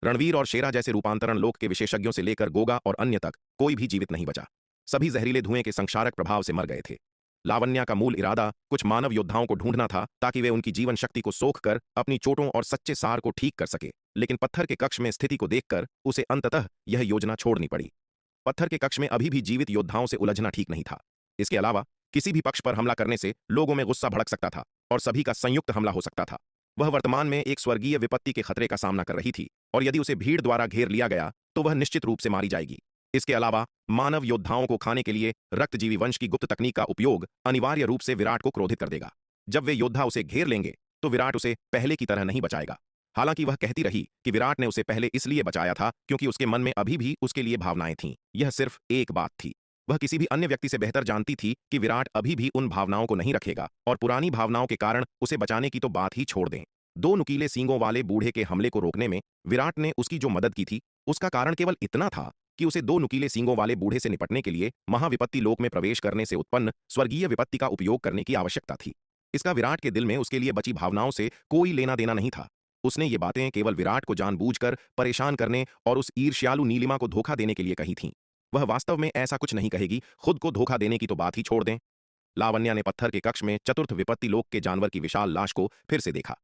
S1: रणवीर और शेरा जैसे रूपांतरण लोक के विशेषज्ञों से लेकर गोगा और अन्य तक कोई भी जीवित नहीं बचा। सभी जहरीले धुएं के संक्षारक प्रभाव से मर गए थे। लावण्या का मूल इरादा कुछ मानव योद्धाओं को ढूंढना था ताकि वे उनकी जीवन शक्ति को सोख कर अपनी चोटों और सच्चे सार को ठीक कर सके। लेकिन पत्थर के कक्ष में स्थिति को देखकर उसे अंततः यह योजना छोड़नी पड़ी। पत्थर के कक्ष में अभी भी जीवित योद्धाओं से उलझना ठीक नहीं था। इसके अलावा किसी भी पक्ष पर हमला करने से लोगों में गुस्सा भड़क सकता था और सभी का संयुक्त हमला हो सकता था। वह वर्तमान में एक स्वर्गीय विपत्ति के खतरे का सामना कर रही थी और यदि उसे भीड़ द्वारा घेर लिया गया तो वह निश्चित रूप से मारी जाएगी। इसके अलावा मानव योद्धाओं को खाने के लिए रक्तजीवी वंश की गुप्त तकनीक का उपयोग अनिवार्य रूप से विराट को क्रोधित कर देगा। जब वे योद्धा उसे घेर लेंगे तो विराट उसे पहले की तरह नहीं बचाएगा। हालांकि वह कहती रही कि विराट ने उसे पहले इसलिए बचाया था क्योंकि उसके मन में अभी भी उसके लिए भावनाएं थीं। यह सिर्फ एक बात थी। वह किसी भी अन्य व्यक्ति से बेहतर जानती थी कि विराट अभी भी उन भावनाओं को नहीं रखेगा और पुरानी भावनाओं के कारण उसे बचाने की तो बात ही छोड़ दें। 2 नुकीले सींगों वाले बूढ़े के हमले को रोकने में विराट ने उसकी जो मदद की थी, उसका कारण केवल इतना था कि उसे 2 नुकीले सींगों वाले बूढ़े से निपटने के लिए महाविपत्ति लोक में प्रवेश करने से उत्पन्न स्वर्गीय विपत्ति का उपयोग करने की आवश्यकता थी। इसका विराट के दिल में उसके लिए बची भावनाओं से कोई लेना देना नहीं था। उसने ये बातें केवल विराट को जानबूझकर परेशान करने और उस ईर्ष्यालु नीलिमा को धोखा देने के लिए कही थीं। वह वास्तव में ऐसा कुछ नहीं कहेगी। खुद को धोखा देने की तो बात ही छोड़ दें। लावण्या ने पत्थर के कक्ष में चतुर्थ विपत्ति लोक के जानवर की विशाल लाश को फिर से देखा।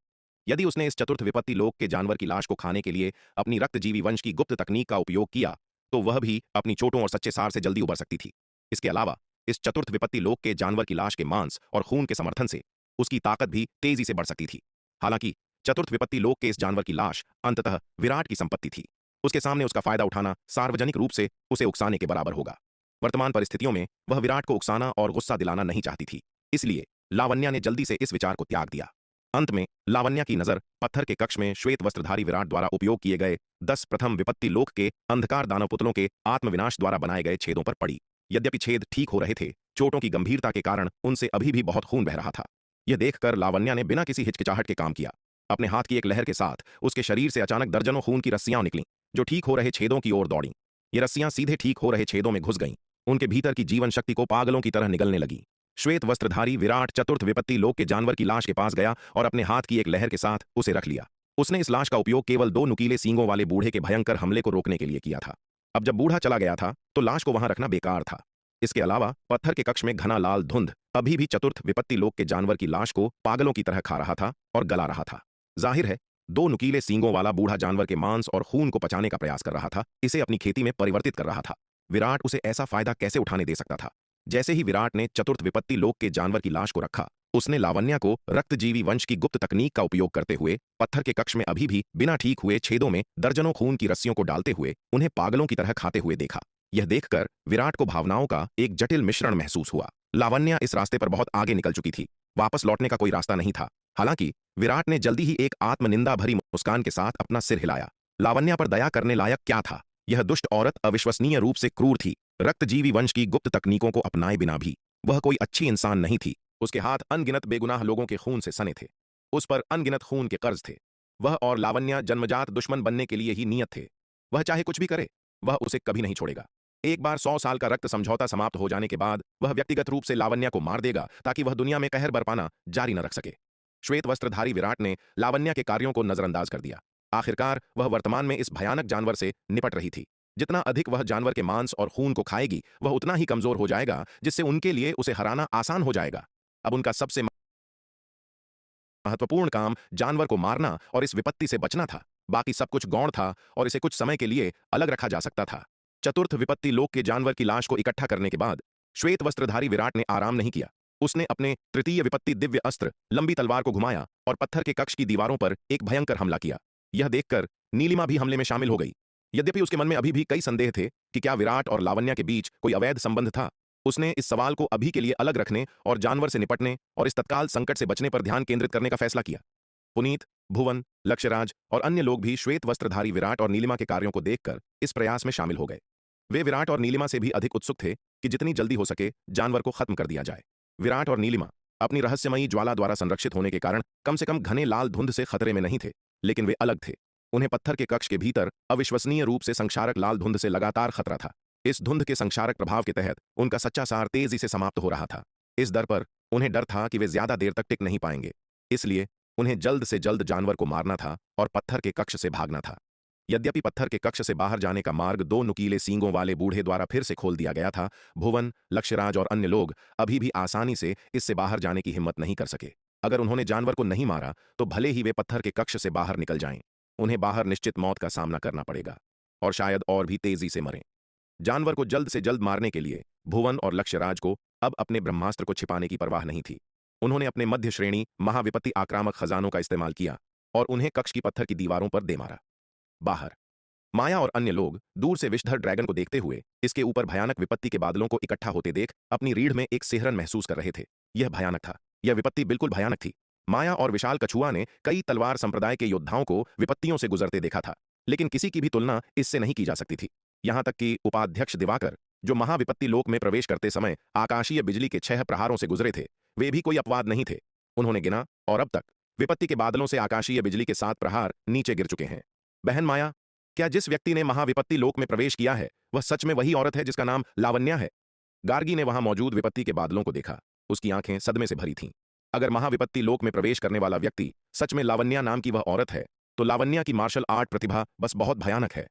S1: यदि उसने इस चतुर्थ विपत्ति लोक के जानवर की लाश को खाने के लिए अपनी रक्तजीवी वंश की गुप्त तकनीक का उपयोग किया तो वह भी अपनी चोटों और सच्चे सार से जल्दी उबर सकती थी। इसके अलावा इस चतुर्थ विपत्ति लोक के जानवर की लाश के मांस और खून के समर्थन से उसकी ताकत भी तेजी से बढ़ सकती थी। हालांकि चतुर्थ विपत्ति लोक के इस जानवर की लाश अंततः विराट की संपत्ति थी। उसके सामने उसका फायदा उठाना सार्वजनिक रूप से उसे उकसाने के बराबर होगा। वर्तमान परिस्थितियों में वह विराट को उकसाना और गुस्सा दिलाना नहीं चाहती थी। इसलिए लावण्या ने जल्दी से इस विचार को त्याग दिया। अंत में लावण्या की नजर पत्थर के कक्ष में श्वेत वस्त्रधारी विराट द्वारा उपयोग किए गए 10 प्रथम विपत्ति लोक के अंधकार दानव पुतलों के आत्मविनाश द्वारा बनाए गए छेदों पर पड़ी। यद्यपि छेद ठीक हो रहे थे, चोटों की गंभीरता के कारण उनसे अभी भी बहुत खून बह रहा था। यह देखकर लावण्या ने बिना किसी हिचकिचाहट के काम किया। अपने हाथ की एक लहर के साथ उसके शरीर से अचानक दर्जनों खून की रस्सियां निकलीं, जो ठीक हो रहे छेदों की ओर दौड़ीं। ये रस्सियां सीधे ठीक हो रहे छेदों में घुस गईं। उनके भीतर की जीवन शक्ति को पागलों की तरह निगलने लगी। श्वेत वस्त्रधारी विराट चतुर्थ विपत्ति लोक के जानवर की लाश के पास गया और अपने हाथ की एक लहर के साथ उसे रख लिया। उसने इस लाश का उपयोग केवल 2 नुकीले सींगों वाले बूढ़े के भयंकर हमले को रोकने के लिए किया था। अब जब बूढ़ा चला गया था तो लाश को वहां रखना बेकार था। इसके अलावा पत्थर के कक्ष में घना लाल धुंध अभी भी चतुर्थ विपत्ति लोक के जानवर की लाश को पागलों की तरह खा रहा था और गला रहा था। जाहिर है 2 नुकीले सींगों वाला बूढ़ा जानवर के मांस और खून को पचाने का प्रयास कर रहा था, इसे अपनी खेती में परिवर्तित कर रहा था। विराट उसे ऐसा फायदा कैसे उठाने दे सकता था? जैसे ही विराट ने चतुर्थ विपत्ति लोक के जानवर की लाश को रखा, उसने लावण्या को रक्तजीवी वंश की गुप्त तकनीक का उपयोग करते हुए पत्थर के कक्ष में अभी भी बिना ठीक हुए छेदों में दर्जनों खून की रस्सियों को डालते हुए उन्हें पागलों की तरह खाते हुए देखा। यह देखकर विराट को भावनाओं का एक जटिल मिश्रण महसूस हुआ। लावण्या इस रास्ते पर बहुत आगे निकल चुकी थी, वापस लौटने का कोई रास्ता नहीं था। हालांकि विराट ने जल्दी ही एक आत्मनिंदा भरी मुस्कान के साथ अपना सिर हिलाया। लावण्या पर दया करने लायक क्या था? यह दुष्ट औरत अविश्वसनीय रूप से क्रूर थी। रक्तजीवी वंश की गुप्त तकनीकों को अपनाए बिना भी वह कोई अच्छी इंसान नहीं थी। उसके हाथ अनगिनत बेगुनाह लोगों के खून से सने थे। उस पर अनगिनत खून के कर्ज थे। वह और लावण्या जन्मजात दुश्मन बनने के लिए ही नियत थे। वह चाहे कुछ भी करे, वह उसे कभी नहीं छोड़ेगा। एक बार 100 साल का रक्त समझौता समाप्त हो जाने के बाद वह व्यक्तिगत रूप से लावण्या को मार देगा ताकि वह दुनिया में कहर बरपाना जारी न रख सके। श्वेत वस्त्रधारी विराट ने लावण्या के कार्यों को नजरअंदाज कर दिया। आखिरकार वह वर्तमान में इस भयानक जानवर से निपट रही थी। जितना अधिक वह जानवर के मांस और खून को खाएगी, वह उतना ही कमजोर हो जाएगा, जिससे उनके लिए उसे हराना आसान हो जाएगा। अब उनका सबसे महत्वपूर्ण काम जानवर को मारना और इस विपत्ति से बचना था। बाकी सब कुछ गौण था और इसे कुछ समय के लिए अलग रखा जा सकता था। चतुर्थ विपत्ति लोक के जानवर की लाश को इकट्ठा करने के बाद श्वेत वस्त्रधारी विराट ने आराम नहीं किया। उसने अपने तृतीय विपत्ति दिव्य अस्त्र लंबी तलवार को घुमाया और पत्थर के कक्ष की दीवारों पर एक भयंकर हमला किया। यह देखकर नीलिमा भी हमले में शामिल हो गई। यद्यपि उसके मन में अभी भी कई संदेह थे कि क्या विराट और लावण्या के बीच कोई अवैध संबंध था। उसने इस सवाल को अभी के लिए अलग रखने और जानवर से निपटने और इस तत्काल संकट से बचने पर ध्यान केंद्रित करने का फैसला किया। पुनीत, भुवन, लक्ष्यराज और अन्य लोग भी श्वेत वस्त्रधारी विराट और नीलिमा के कार्यों को देखकर इस प्रयास में शामिल हो गए। वे विराट और नीलिमा से भी अधिक उत्सुक थे कि जितनी जल्दी हो सके जानवर को खत्म कर दिया जाए। विराट और नीलिमा अपनी रहस्यमयी ज्वाला द्वारा संरक्षित होने के कारण कम से कम घने लाल धुंध से खतरे में नहीं थे, लेकिन वे अलग थे। उन्हें पत्थर के कक्ष के भीतर अविश्वसनीय रूप से संक्षारक लाल धुंध से लगातार खतरा था। इस धुंध के संक्षारक प्रभाव के तहत उनका सच्चा सार तेजी से समाप्त हो रहा था। इस दर पर उन्हें डर था कि वे ज्यादा देर तक टिक नहीं पाएंगे, इसलिए उन्हें जल्द से जल्द जानवर को मारना था और पत्थर के कक्ष से भागना था। यद्यपि पत्थर के कक्ष से बाहर जाने का मार्ग 2 नुकीले सींगों वाले बूढ़े द्वारा फिर से खोल दिया गया था, भुवन, लक्ष्यराज और अन्य लोग अभी भी आसानी से इससे बाहर जाने की हिम्मत नहीं कर सके। अगर उन्होंने जानवर को नहीं मारा तो भले ही वे पत्थर के कक्ष से बाहर निकल जाएं, उन्हें बाहर निश्चित मौत का सामना करना पड़ेगा और शायद और भी तेजी से मरें। जानवर को जल्द से जल्द मारने के लिए भुवन और लक्ष्यराज को अब अपने ब्रह्मास्त्र को छिपाने की परवाह नहीं थी। उन्होंने अपने मध्य श्रेणी महाविपत्ति आक्रामक खजानों का इस्तेमाल किया और उन्हें कक्ष की पत्थर की दीवारों पर दे मारा। बाहर माया और अन्य लोग दूर से विषधर ड्रैगन को देखते हुए इसके ऊपर भयानक विपत्ति के बादलों को इकट्ठा होते देख अपनी रीढ़ में एक सिहरन महसूस कर रहे थे। यह भयानक था। यह विपत्ति बिल्कुल भयानक थी। माया और विशाल कछुआ ने कई तलवार संप्रदाय के योद्धाओं को विपत्तियों से गुजरते देखा था, लेकिन किसी की भी तुलना इससे नहीं की जा सकती थी। यहां तक कि उपाध्यक्ष दिवाकर, जो महाविपत्ति लोक में प्रवेश करते समय आकाशीय बिजली के 6 प्रहारों से गुजरे थे, वे भी कोई अपवाद नहीं थे। उन्होंने गिना और अब तक विपत्ति के बादलों से आकाशीय बिजली के 7 प्रहार नीचे गिर चुके हैं। बहन माया, क्या जिस व्यक्ति ने महाविपत्ति लोक में प्रवेश किया है वह सच में वही औरत है जिसका नाम लावण्या है? गार्गी ने वहां मौजूद विपत्ति के बादलों को देखा। उसकी आंखें सदमे से भरी थीं। अगर महाविपत्ति लोक में प्रवेश करने वाला व्यक्ति सच में लावण्या नाम की वह औरत है, तो लावण्या की मार्शल आर्ट प्रतिभा बस बहुत भयानक है।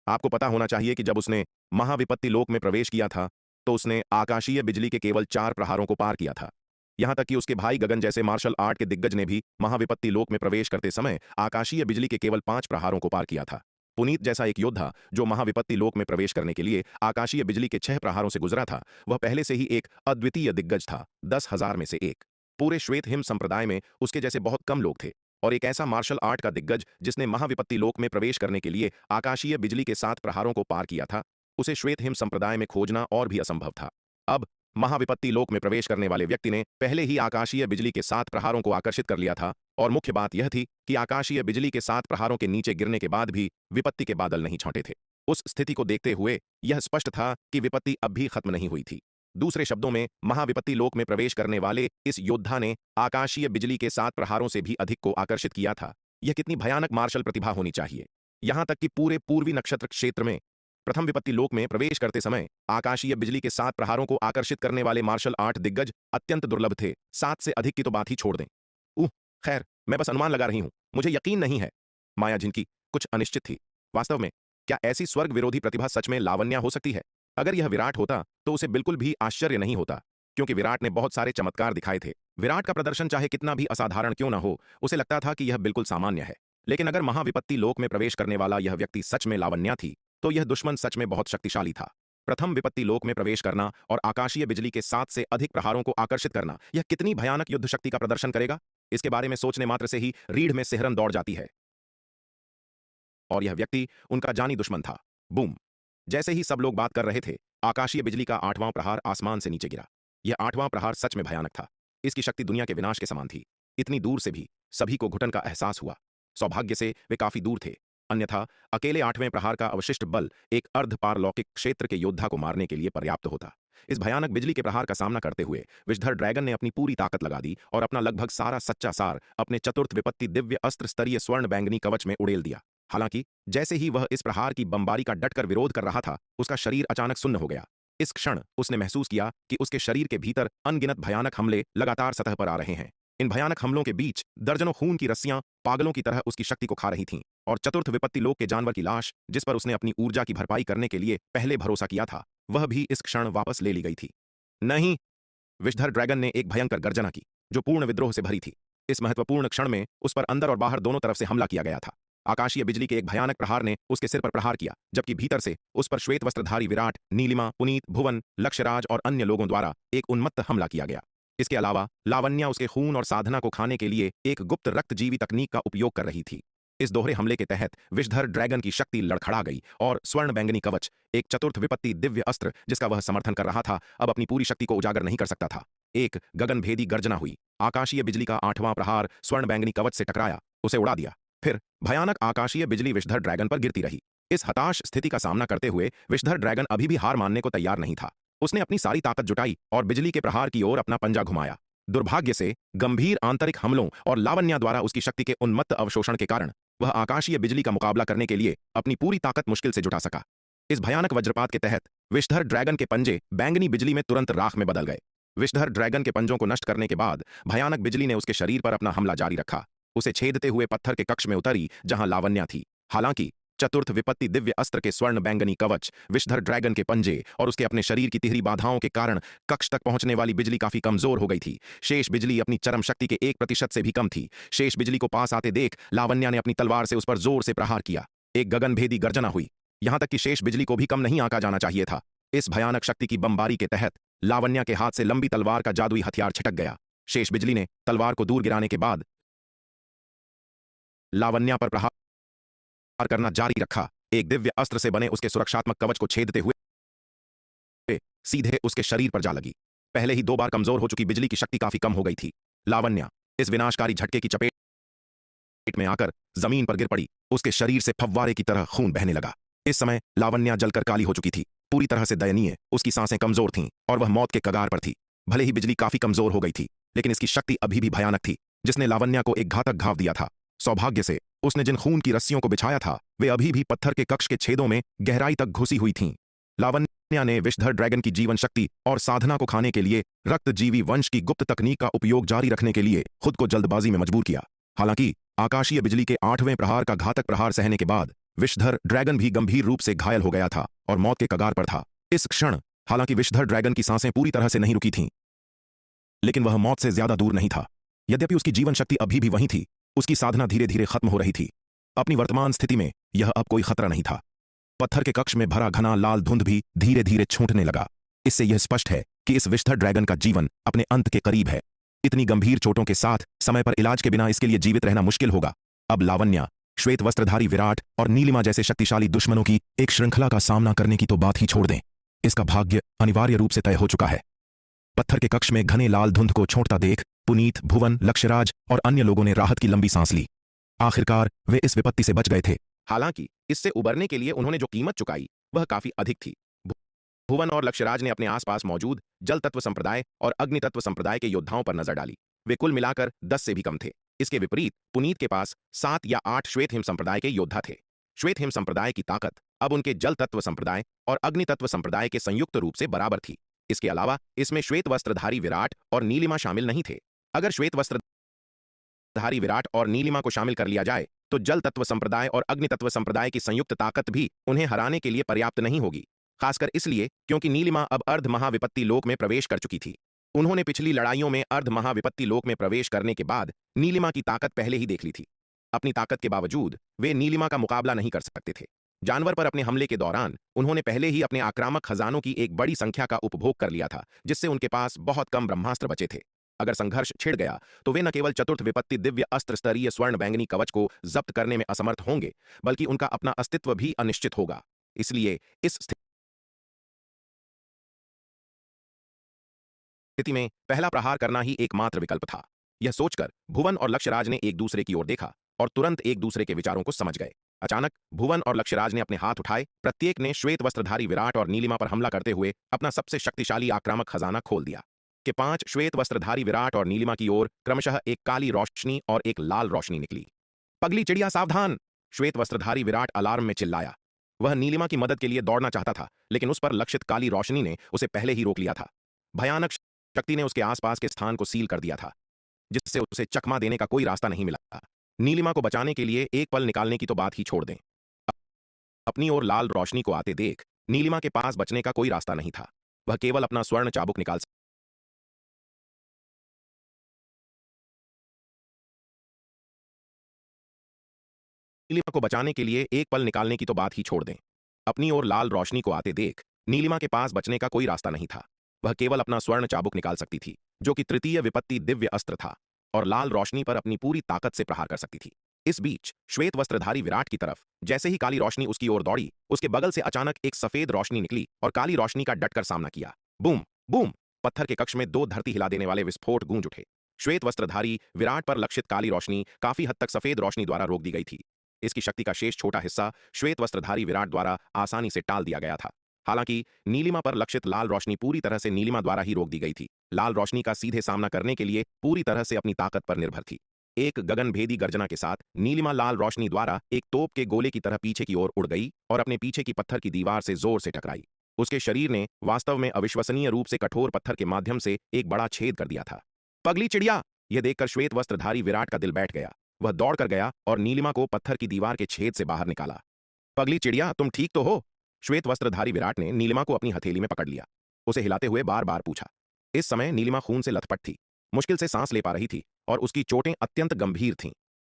S1: आपको पता होना चाहिए कि जब उसने महाविपत्ति लोक में प्रवेश किया था तो उसने आकाशीय बिजली के केवल 4 प्रहारों को पार किया था। यहां तक कि उसके भाई गगन जैसे मार्शल आर्ट के दिग्गज ने भी महाविपत्ति लोक में प्रवेश करते समय आकाशीय बिजली के केवल 5 प्रहारों को पार किया था। पुनीत जैसा एक योद्धा जो महाविपत्ति लोक में प्रवेश करने के लिए आकाशीय बिजली के 6 प्रहारों से गुजरा था, वह पहले से ही एक अद्वितीय दिग्गज था, 10,000 में से एक। पूरे श्वेत हिम संप्रदाय में उसके जैसे बहुत कम लोग थे, और एक ऐसा मार्शल आर्ट का दिग्गज जिसने महाविपत्ति लोक में प्रवेश करने के लिए आकाशीय बिजली के 7 प्रहारों को पार किया था, उसे श्वेत हिम संप्रदाय में खोजना और भी असंभव था। अब महाविपत्ति लोक में प्रवेश करने वाले व्यक्ति ने पहले ही आकाशीय बिजली के 7 प्रहारों को आकर्षित कर लिया था, और मुख्य बात यह थी कि आकाशीय बिजली के 7 प्रहारों के नीचे गिरने के बाद भी विपत्ति के बादल नहीं छौटे थे। उस स्थिति को देखते हुए यह स्पष्ट था कि विपत्ति अब भी खत्म नहीं हुई थी। दूसरे शब्दों में, महाविपत्ति लोक में प्रवेश करने वाले इस योद्धा ने आकाशीय बिजली के 7 प्रहारों से भी अधिक को आकर्षित किया था। यह कितनी भयानक मार्शल प्रतिभा होनी चाहिए। यहां तक कि पूरे पूर्वी नक्षत्र क्षेत्र में प्रथम विपत्ति लोक में प्रवेश करते समय आकाशीय बिजली के 7 प्रहारों को आकर्षित करने वाले मार्शल आर्ट दिग्गज अत्यंत दुर्लभ थे। 7 से अधिक की तो बात ही छोड़ दें। खैर, मैं बस अनुमान लगा रही हूं, मुझे यकीन नहीं है। माया झिनकी, कुछ अनिश्चित थी। वास्तव में क्या ऐसी स्वर्ग विरोधी प्रतिभा सच में लावण्या हो सकती है? अगर यह विराट होता तो उसे बिल्कुल भी आश्चर्य नहीं होता, क्योंकि विराट ने बहुत सारे चमत्कार दिखाए थे। विराट का प्रदर्शन चाहे कितना भी असाधारण क्यों न हो, उसे लगता था कि यह बिल्कुल सामान्य है। लेकिन अगर महाविपत्ति लोक में प्रवेश करने वाला यह व्यक्ति सच में लावण्या थी, तो यह दुश्मन सच में बहुत शक्तिशाली था। प्रथम विपत्ति लोक में प्रवेश करना और आकाशीय बिजली के 7 से अधिक प्रहारों को आकर्षित करना, यह कितनी भयानक युद्ध शक्ति का प्रदर्शन करेगा, इसके बारे में सोचने मात्र से ही रीढ़ में सिहरन दौड़ जाती है। और यह व्यक्ति उनका जानी दुश्मन था। बूम! जैसे ही सब लोग बात कर रहे थे, आकाशीय बिजली का 8वां प्रहार आसमान से नीचे गिरा। यह 8वां प्रहार सच में भयानक था। इसकी शक्ति दुनिया के विनाश के समान थी। इतनी दूर से भी सभी को घुटन का एहसास हुआ। सौभाग्य से वे काफी दूर थे, अन्यथा अकेले 8वें प्रहार का अवशिष्ट बल एक अर्ध पारलौकिक क्षेत्र के योद्धा को मारने के लिए पर्याप्त होता। इस भयानक बिजली के प्रहार का सामना करते हुए विषधर ड्रैगन ने अपनी पूरी ताकत लगा दी और अपना लगभग सारा सच्चा सार अपने चतुर्थ विपत्ति दिव्य अस्त्र स्तरीय स्वर्ण बैंगनी कवच में उड़ेल दिया। हालांकि जैसे ही वह इस प्रहार की बमबारी का डटकर विरोध कर रहा था, उसका शरीर अचानक सुन्न हो गया। इस क्षण उसने महसूस किया कि उसके शरीर के भीतर अनगिनत भयानक हमले लगातार सतह पर आ रहे हैं। इन भयानक हमलों के बीच दर्जनों खून की रस्सियां पागलों की तरह उसकी शक्ति को खा रही थीं, और चतुर्थ विपत्ति लोक के जानवर की लाश, जिस पर उसने अपनी ऊर्जा की भरपाई करने के लिए पहले भरोसा किया था, वह भी इस क्षण वापस ले ली गई थी। नहीं! विषधर ड्रैगन ने एक भयंकर गर्जना की, जो पूर्ण विद्रोह से भरी थी। इस महत्वपूर्ण क्षण में उस पर अंदर और बाहर दोनों तरफ से हमला किया गया था। आकाशीय बिजली के एक भयानक प्रहार ने उसके सिर पर प्रहार किया, जबकि भीतर से उस पर श्वेत वस्त्रधारी विराट, नीलिमा, पुनीत, भुवन, लक्ष्यराज और अन्य लोगों द्वारा एक उन्मत्त हमला किया गया। इसके अलावा लावण्या उसके खून और साधना को खाने के लिए एक गुप्त रक्तजीवी तकनीक का उपयोग कर रही थी। इस दोहरे हमले के तहत विषधर ड्रैगन की शक्ति लड़खड़ा गई और स्वर्ण बैंगनी कवच, एक चतुर्थ विपत्ति दिव्य अस्त्र जिसका वह समर्थन कर रहा था, अब अपनी पूरी शक्ति को उजागर नहीं कर सकता था। एक गगनभेदी गर्जना हुई। आकाशीय बिजली का 8वां प्रहार स्वर्ण बैंगनी कवच से टकराया, उसे उड़ा दिया। फिर भयानक आकाशीय बिजली विषधर ड्रैगन पर गिरती रही। इस हताश स्थिति का सामना करते हुए विषधर ड्रैगन अभी भी हार मानने को तैयार नहीं था। उसने अपनी सारी ताकत जुटाई और बिजली के प्रहार की ओर अपना पंजा घुमाया। दुर्भाग्य से गंभीर आंतरिक हमलों और लावण्या द्वारा उसकी शक्ति के उन्मत्त अवशोषण के कारण वह आकाशीय बिजली का मुकाबला करने के लिए अपनी पूरी ताकत मुश्किल से जुटा सका। इस भयानक वज्रपात के तहत विषधर ड्रैगन के पंजे बैंगनी बिजली में तुरंत राख में बदल गए। विषधर ड्रैगन के पंजों को नष्ट करने के बाद भयानक बिजली ने उसके शरीर पर अपना हमला जारी रखा, उसे छेदते हुए पत्थर के कक्ष में उतरी जहां लावण्या थी। हालांकि चतुर्थ विपत्ति दिव्य अस्त्र के स्वर्ण बैंगनी कवच, विषधर ड्रैगन के पंजे और उसके अपने शरीर की तिहरी बाधाओं के कारण कक्ष तक पहुंचने वाली बिजली काफी कमजोर हो गई थी। शेष बिजली अपनी चरम शक्ति के 1% से भी कम थी। शेष बिजली को पास आते देख लावण्या ने अपनी तलवार से उस पर जोर से प्रहार किया। एक गगनभेदी गर्जना हुई, यहां तक कि शेष बिजली को भी कम नहीं आंका जाना चाहिए था। इस भयानक शक्ति की बमबारी के तहत लावण्या के हाथ से लंबी तलवार का जादुई हथियार छिटक गया। शेष बिजली ने तलवार को दूर गिराने के बाद लावण्या पर प्रहार करना जारी रखा। एक दिव्य अस्त्र से बने उसके सुरक्षात्मक कवच को छेदते हुए सीधे उसके शरीर पर जा लगी। पहले ही 2 बार कमजोर हो चुकी बिजली की शक्ति काफी कम हो गई थी। लावण्या इस विनाशकारी झटके की चपेट में आकर जमीन पर गिर पड़ी। उसके शरीर से फव्वारे की तरह खून बहने लगा। इस समय लावण्या जलकर काली हो चुकी थी, पूरी तरह से दयनीय। उसकी सांसें कमजोर थीं और वह मौत के कगार पर थी। भले ही बिजली काफी कमजोर हो गई थी, लेकिन इसकी शक्ति अभी भी भयानक थी, जिसने लावण्या को एक घातक घाव दिया था। सौभाग्य से उसने जिन खून की रस्सियों को बिछाया था, वे अभी भी पत्थर के कक्ष के छेदों में गहराई तक घुसी हुई थीं। लावण्या ने विषधर ड्रैगन की जीवन शक्ति और साधना को खाने के लिए रक्तजीवी वंश की गुप्त तकनीक का उपयोग जारी रखने के लिए खुद को जल्दबाजी में मजबूर किया। हालांकि आकाशीय बिजली के 8वें प्रहार का घातक प्रहार सहने के बाद विषधर ड्रैगन भी गंभीर रूप से घायल हो गया था और मौत के कगार पर था। इस क्षण हालांकि विषधर ड्रैगन की सांसें पूरी तरह से नहीं रुकी थीं, लेकिन वह मौत से ज्यादा दूर नहीं था। यद्यपि उसकी जीवन शक्ति अभी भी वहीं थी, उसकी साधना धीरे धीरे खत्म हो रही थी। अपनी वर्तमान स्थिति में यह अब कोई खतरा नहीं था। पत्थर के कक्ष में भरा घना लाल धुंध भी धीरे धीरे छूटने लगा। इससे यह स्पष्ट है कि इस विषधर ड्रैगन का जीवन अपने अंत के करीब है। इतनी गंभीर चोटों के साथ समय पर इलाज के बिना इसके लिए जीवित रहना मुश्किल होगा। अब लावण्या, श्वेत वस्त्रधारी विराट और नीलिमा जैसे शक्तिशाली दुश्मनों की एक श्रृंखला का सामना करने की तो बात ही छोड़ दें, इसका भाग्य अनिवार्य रूप से तय हो चुका है। पत्थर के कक्ष में घने लाल धुंध को छोड़ता देख पुनीत, भुवन, लक्ष्यराज और अन्य लोगों ने राहत की लंबी सांस ली। आखिरकार वे इस विपत्ति से बच गए थे। हालांकि इससे उबरने के लिए उन्होंने जो कीमत चुकाई वह काफी अधिक थी। भुवन और लक्ष्यराज ने अपने आसपास मौजूद जल तत्व संप्रदाय और अग्नि तत्व संप्रदाय के योद्धाओं पर नजर डाली। वे कुल मिलाकर 10 से भी कम थे। इसके विपरीत पुनीत के पास 7 या 8 श्वेत हिम संप्रदाय के योद्धा थे। श्वेत हिम संप्रदाय की ताकत अब उनके जल तत्व संप्रदाय और अग्नि तत्व संप्रदाय के संयुक्त रूप से बराबर थी। इसके अलावा इसमें श्वेत वस्त्रधारी विराट और नीलिमा शामिल नहीं थे। अगर श्वेत वस्त्रधारी विराट और नीलिमा को शामिल कर लिया जाए तो जल तत्व संप्रदाय और अग्नि तत्व संप्रदाय की संयुक्त ताकत भी उन्हें हराने के लिए पर्याप्त नहीं होगी। खासकर इसलिए क्योंकि नीलिमा अब अर्ध महाविपत्ति लोक में प्रवेश कर चुकी थी। उन्होंने पिछली लड़ाइयों में अर्ध महाविपत्ति लोक में प्रवेश करने के बाद नीलिमा की ताकत पहले ही देख ली थी। अपनी ताकत के बावजूद वे नीलिमा का मुकाबला नहीं कर सकते थे। जानवर पर अपने हमले के दौरान उन्होंने पहले ही अपने आक्रामक खजानों की एक बड़ी संख्या का उपभोग कर लिया था, जिससे उनके पास बहुत कम ब्रह्मास्त्र बचे थे। अगर संघर्ष छिड़ गया तो वे न केवल चतुर्थ विपत्ति दिव्य अस्त्र स्तरीय स्वर्ण बैंगनी कवच को जब्त करने में असमर्थ होंगे, बल्कि उनका अपना अस्तित्व भी अनिश्चित होगा। इसलिए इस स्थिति में पहला प्रहार करना ही एकमात्र विकल्प था। यह सोचकर भुवन और लक्ष्यराज ने एक दूसरे की ओर देखा और तुरंत एक दूसरे के विचारों को समझ गए। अचानक भुवन और लक्ष्यराज ने अपने हाथ उठाए, प्रत्येक ने श्वेत वस्त्रधारी विराट और नीलिमा पर हमला करते हुए अपना सबसे शक्तिशाली आक्रामक खजाना खोल दिया। कि 5 श्वेत वस्त्रधारी विराट और नीलिमा की ओर क्रमशः एक काली रोशनी और एक लाल रोशनी निकली। पगली चिड़िया सावधान! श्वेत वस्त्रधारी विराट अलार्म में चिल्लाया। वह नीलिमा की मदद के लिए दौड़ना चाहता था, लेकिन उस पर लक्षित काली रोशनी ने उसे पहले ही रोक लिया था। भयानक शक्ति ने उसके आसपास के स्थान को सील कर दिया था, जिससे उसे चकमा देने का कोई रास्ता नहीं मिला। नीलिमा को बचाने के लिए एक पल निकालने की तो बात ही छोड़ दें। अपनी ओर लाल रोशनी को आते देख नीलिमा के पास बचने का कोई रास्ता नहीं था। वह केवल अपना स्वर्ण चाबुक निकाल नीलिमा को बचाने के लिए एक पल निकालने की तो बात ही छोड़ दें। अपनी ओर लाल रोशनी को आते देख नीलिमा के पास बचने का कोई रास्ता नहीं था। वह केवल अपना स्वर्ण चाबुक निकाल सकती थी, जो कि तृतीय विपत्ति दिव्य अस्त्र था, और लाल रोशनी पर अपनी पूरी ताकत से प्रहार कर सकती थी। इस बीच श्वेत वस्त्रधारी विराट की तरफ जैसे ही काली रोशनी उसकी ओर दौड़ी, उसके बगल से अचानक एक सफेद रोशनी निकली और काली रोशनी का डटकर सामना किया। Boom boom! पत्थर के कक्ष में 2 धरती हिला देने वाले विस्फोट गूंज उठे। श्वेत वस्त्रधारी विराट पर लक्षित काली रोशनी काफी हद तक सफेद रोशनी द्वारा रोक दी गई थी। इसकी शक्ति का शेष छोटा हिस्सा श्वेत वस्त्रधारी विराट द्वारा आसानी से टाल दिया गया था। हालांकि नीलिमा पर लक्षित लाल रोशनी पूरी तरह से नीलिमा द्वारा ही रोक दी गई थी। लाल रोशनी का सीधे सामना करने के लिए पूरी तरह से अपनी ताकत पर निर्भर थी। एक गगनभेदी गर्जना के साथ नीलिमा लाल रोशनी द्वारा एक तोप के गोले की तरह पीछे की ओर उड़ गई और अपने पीछे की पत्थर की दीवार से जोर से टकराई। उसके शरीर ने वास्तव में अविश्वसनीय रूप से कठोर पत्थर के माध्यम से एक बड़ा छेद कर दिया था। पगली चिड़िया! यह देखकर श्वेत वस्त्रधारी विराट का दिल बैठ गया। वह दौड़ कर गया और नीलिमा को पत्थर की दीवार के छेद से बाहर निकाला। पगली चिड़िया, तुम ठीक तो हो? श्वेत वस्त्रधारी विराट ने नीलिमा को अपनी हथेली में पकड़ लिया। उसे हिलाते हुए बार बार पूछा। इस समय नीलिमा खून से लथपथ थी, मुश्किल से सांस ले पा रही थी और उसकी चोटें अत्यंत गंभीर थीं।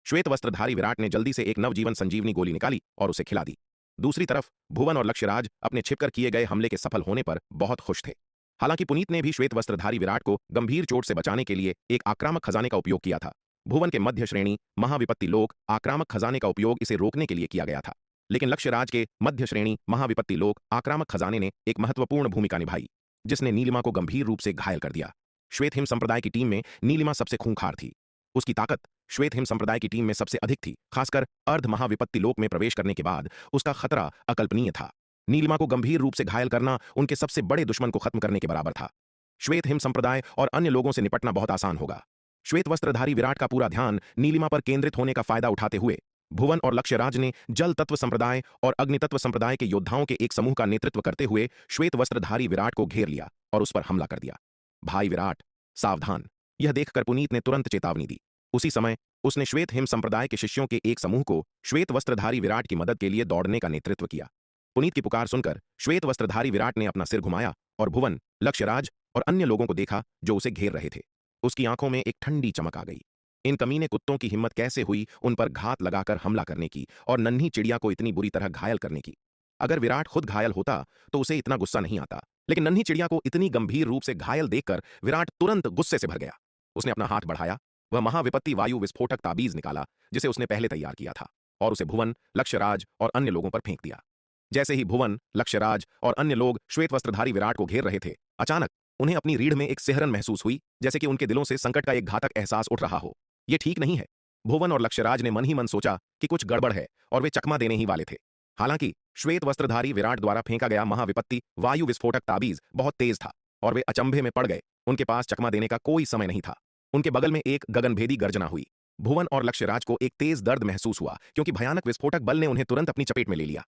S1: श्वेत वस्त्रधारी विराट ने जल्दी से एक नवजीवन संजीवनी गोली निकाली और उसे खिला दी। दूसरी तरफ भुवन और लक्ष्यराज अपने छिपकर किए गए हमले के सफल होने पर बहुत खुश थे। हालांकि पुनीत ने भी श्वेत वस्त्रधारी विराट को गंभीर चोट से बचाने के लिए एक आक्रामक खजाने का उपयोग किया था। भुवन के मध्य श्रेणी महाविपत्ति लोक आक्रामक खजाने का उपयोग इसे रोकने के लिए किया गया था, लेकिन लक्ष्यराज के मध्य श्रेणी महाविपत्ति लोक आक्रामक खजाने ने एक महत्वपूर्ण भूमिका निभाई, जिसने नीलिमा को गंभीर रूप से घायल कर दिया। श्वेत हिम संप्रदाय की टीम में नीलिमा सबसे खूंखार थी। उसकी ताकत श्वेत हिम संप्रदाय की टीम में सबसे अधिक थी। खासकर अर्ध महाविपत्ति लोक में प्रवेश करने के बाद उसका खतरा अकल्पनीय था। नीलिमा को गंभीर रूप से घायल करना उनके सबसे बड़े दुश्मन को खत्म करने के बराबर था। श्वेत हिम संप्रदाय और अन्य लोगों से निपटना बहुत आसान होगा। श्वेत वस्त्रधारी विराट का पूरा ध्यान नीलिमा पर केंद्रित होने का फायदा उठाते हुए भुवन और लक्ष्यराज ने जल तत्व संप्रदाय और अग्नि तत्व संप्रदाय के योद्धाओं के एक समूह का नेतृत्व करते हुए श्वेत वस्त्रधारी विराट को घेर लिया और उस पर हमला कर दिया। भाई विराट, सावधान! यह देखकर पुनीत ने तुरंत चेतावनी दी। उसी समय उसने श्वेत हिम संप्रदाय के शिष्यों के एक समूह को श्वेत वस्त्रधारी विराट की मदद के लिए दौड़ने का नेतृत्व किया। पुनीत की पुकार सुनकर श्वेत वस्त्रधारी विराट ने अपना सिर घुमाया और भुवन, लक्ष्यराज और अन्य लोगों को देखा जो उसे घेर रहे थे। उसकी आंखों में एक ठंडी चमक आ गई। इन कमीने कुत्तों की हिम्मत कैसे हुई उन पर घात लगाकर हमला करने की और नन्ही चिड़िया को इतनी बुरी तरह घायल करने की। अगर विराट खुद घायल होता तो उसे इतना गुस्सा नहीं आता, लेकिन नन्ही चिड़िया को इतनी गंभीर रूप से घायल देखकर विराट तुरंत गुस्से से भर गया। उसने अपना हाथ बढ़ाया, वह महाविपत्ति वायु विस्फोटक ताबीज निकाला जिसे उसने पहले तैयार किया था, और उसे भुवन, लक्ष्यराज और अन्य लोगों पर फेंक दिया। जैसे ही भुवन, लक्ष्यराज और अन्य लोग श्वेत वस्त्रधारी विराट को घेर रहे थे, अचानक उन्हें अपनी रीढ़ में एक सिहरन महसूस हुई, जैसे कि उनके दिलों से संकट का एक घातक एहसास उठ रहा हो। यह ठीक नहीं है। भुवन और लक्ष्यराज ने मन ही मन सोचा कि कुछ गड़बड़ है और वे चकमा देने ही वाले थे। हालांकि श्वेत वस्त्रधारी विराट द्वारा फेंका गया महाविपत्ति वायु विस्फोटक ताबीज बहुत तेज था और वे अचंभे में पड़ गए। उनके पास चकमा देने का कोई समय नहीं था। उनके बगल में एक गगनभेदी गर्जना हुई। भुवन और लक्ष्यराज को एक तेज दर्द महसूस हुआ, क्योंकि भयानक विस्फोटक बल ने उन्हें तुरंत अपनी चपेट में ले लिया।